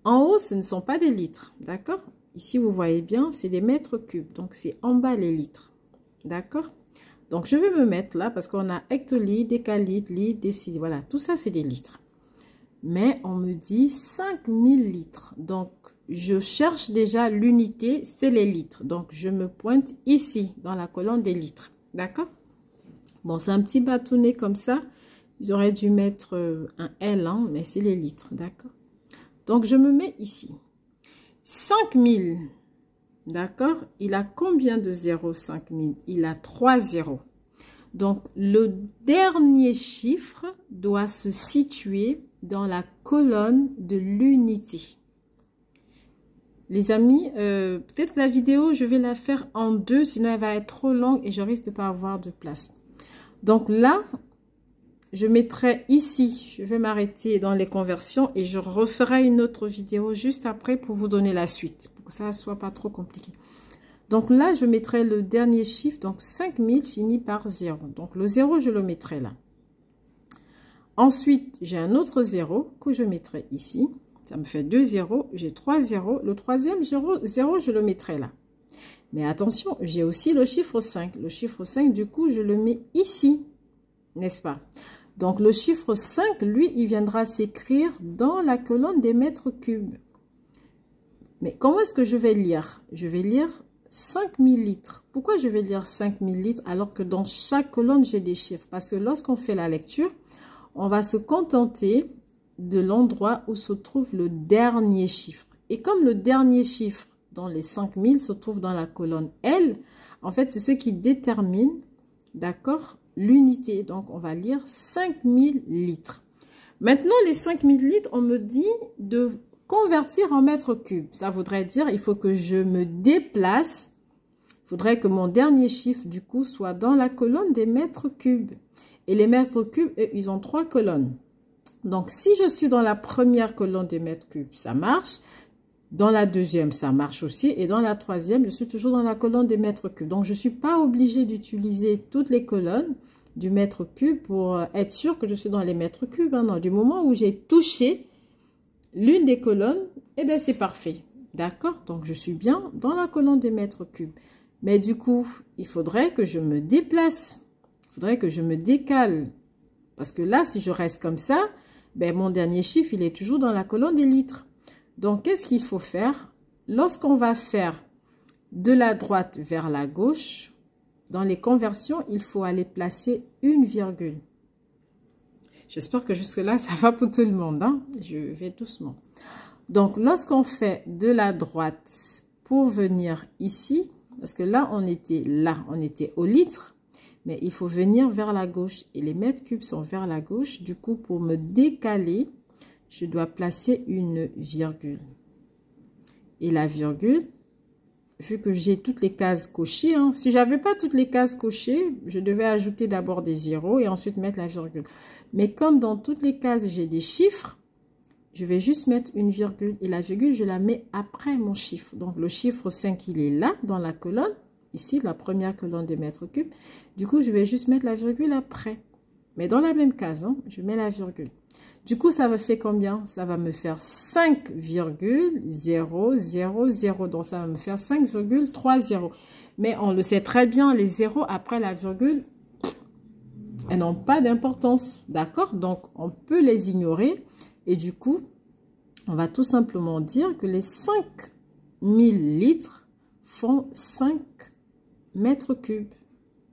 En haut, ce ne sont pas des litres. D'accord? Ici, vous voyez bien, c'est des mètres cubes. Donc, c'est en bas les litres. D'accord? Donc, je vais me mettre là parce qu'on a hectolitres, décalitres, litres, décilitres. Voilà, tout ça, c'est des litres. Mais on me dit 5000 litres. Donc, je cherche déjà l'unité, c'est les litres. Donc, je me pointe ici, dans la colonne des litres. D'accord? Bon, c'est un petit bâtonnet comme ça. Ils auraient dû mettre un L, hein, mais c'est les litres, d'accord? Donc, je me mets ici. 5000, d'accord? Il a combien de zéros, 5000? Il a 3 zéros. Donc, le dernier chiffre doit se situer dans la colonne de l'unité. Les amis, peut-être que la vidéo, je vais la faire en deux, sinon elle va être trop longue et je risque de ne pas avoir de place. Donc là, je mettrai ici, je vais m'arrêter dans les conversions et je referai une autre vidéo juste après pour vous donner la suite, pour que ça ne soit pas trop compliqué. Donc là, je mettrai le dernier chiffre, donc 5000 finit par 0. Donc le 0, je le mettrai là. Ensuite, j'ai un autre 0 que je mettrai ici. Ça me fait 2 zéros, j'ai 3 zéros. Le troisième 0, je le mettrai là. Mais attention, j'ai aussi le chiffre 5. Le chiffre 5, du coup, je le mets ici, n'est-ce pas? Donc, le chiffre 5, lui, il viendra s'écrire dans la colonne des mètres cubes. Mais comment est-ce que je vais lire? Je vais lire 5000 litres. Pourquoi je vais lire 5000 litres alors que dans chaque colonne, j'ai des chiffres? Parce que lorsqu'on fait la lecture, on va se contenter de l'endroit où se trouve le dernier chiffre. Et comme le dernier chiffre dans les 5000 se trouve dans la colonne L, en fait, c'est ce qui détermine, d'accord, l'unité. Donc, on va lire 5000 litres. Maintenant, les 5000 litres, on me dit de convertir en mètres cubes. Ça voudrait dire, il faut que je me déplace. Il faudrait que mon dernier chiffre, du coup, soit dans la colonne des mètres cubes. Et les mètres cubes, ils ont 3 colonnes. Donc, si je suis dans la première colonne des mètres cubes, ça marche. Dans la deuxième, ça marche aussi. Et dans la troisième, je suis toujours dans la colonne des mètres cubes. Donc, je ne suis pas obligée d'utiliser toutes les colonnes du mètre cube pour être sûr que je suis dans les mètres cubes. Hein. Non, du moment où j'ai touché l'une des colonnes, eh bien, c'est parfait. D'accord? Donc, je suis bien dans la colonne des mètres cubes. Mais du coup, il faudrait que je me déplace. Il faudrait que je me décale. Parce que là, si je reste comme ça, ben, mon dernier chiffre, il est toujours dans la colonne des litres. Donc, qu'est-ce qu'il faut faire? Lorsqu'on va faire de la droite vers la gauche, dans les conversions, il faut aller placer une virgule. J'espère que jusque-là, ça va pour tout le monde. Hein? Je vais doucement. Donc, lorsqu'on fait de la droite pour venir ici, parce que là, on était au litre. Mais il faut venir vers la gauche et les mètres cubes sont vers la gauche. Du coup, pour me décaler, je dois placer une virgule. Et la virgule, vu que j'ai toutes les cases cochées, hein, si je n'avais pas toutes les cases cochées, je devais ajouter d'abord des zéros et ensuite mettre la virgule. Mais comme dans toutes les cases, j'ai des chiffres, je vais juste mettre une virgule. Et la virgule, je la mets après mon chiffre. Donc, le chiffre 5, il est là, dans la colonne. Ici, la première colonne des mètres cubes. Du coup, je vais juste mettre la virgule après. Mais dans la même case, hein, je mets la virgule. Du coup, ça me fait combien? Ça va me faire 5,000. Donc, ça va me faire 5,30. Mais on le sait très bien, les zéros après la virgule, elles n'ont pas d'importance. D'accord? Donc, on peut les ignorer. Et du coup, on va tout simplement dire que les 5000 litres font 5 mètres cubes.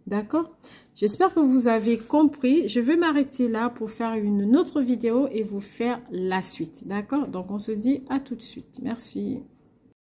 D'accord? J'espère que vous avez compris. Je vais m'arrêter là pour faire une autre vidéo et vous faire la suite. D'accord? Donc, on se dit à tout de suite. Merci.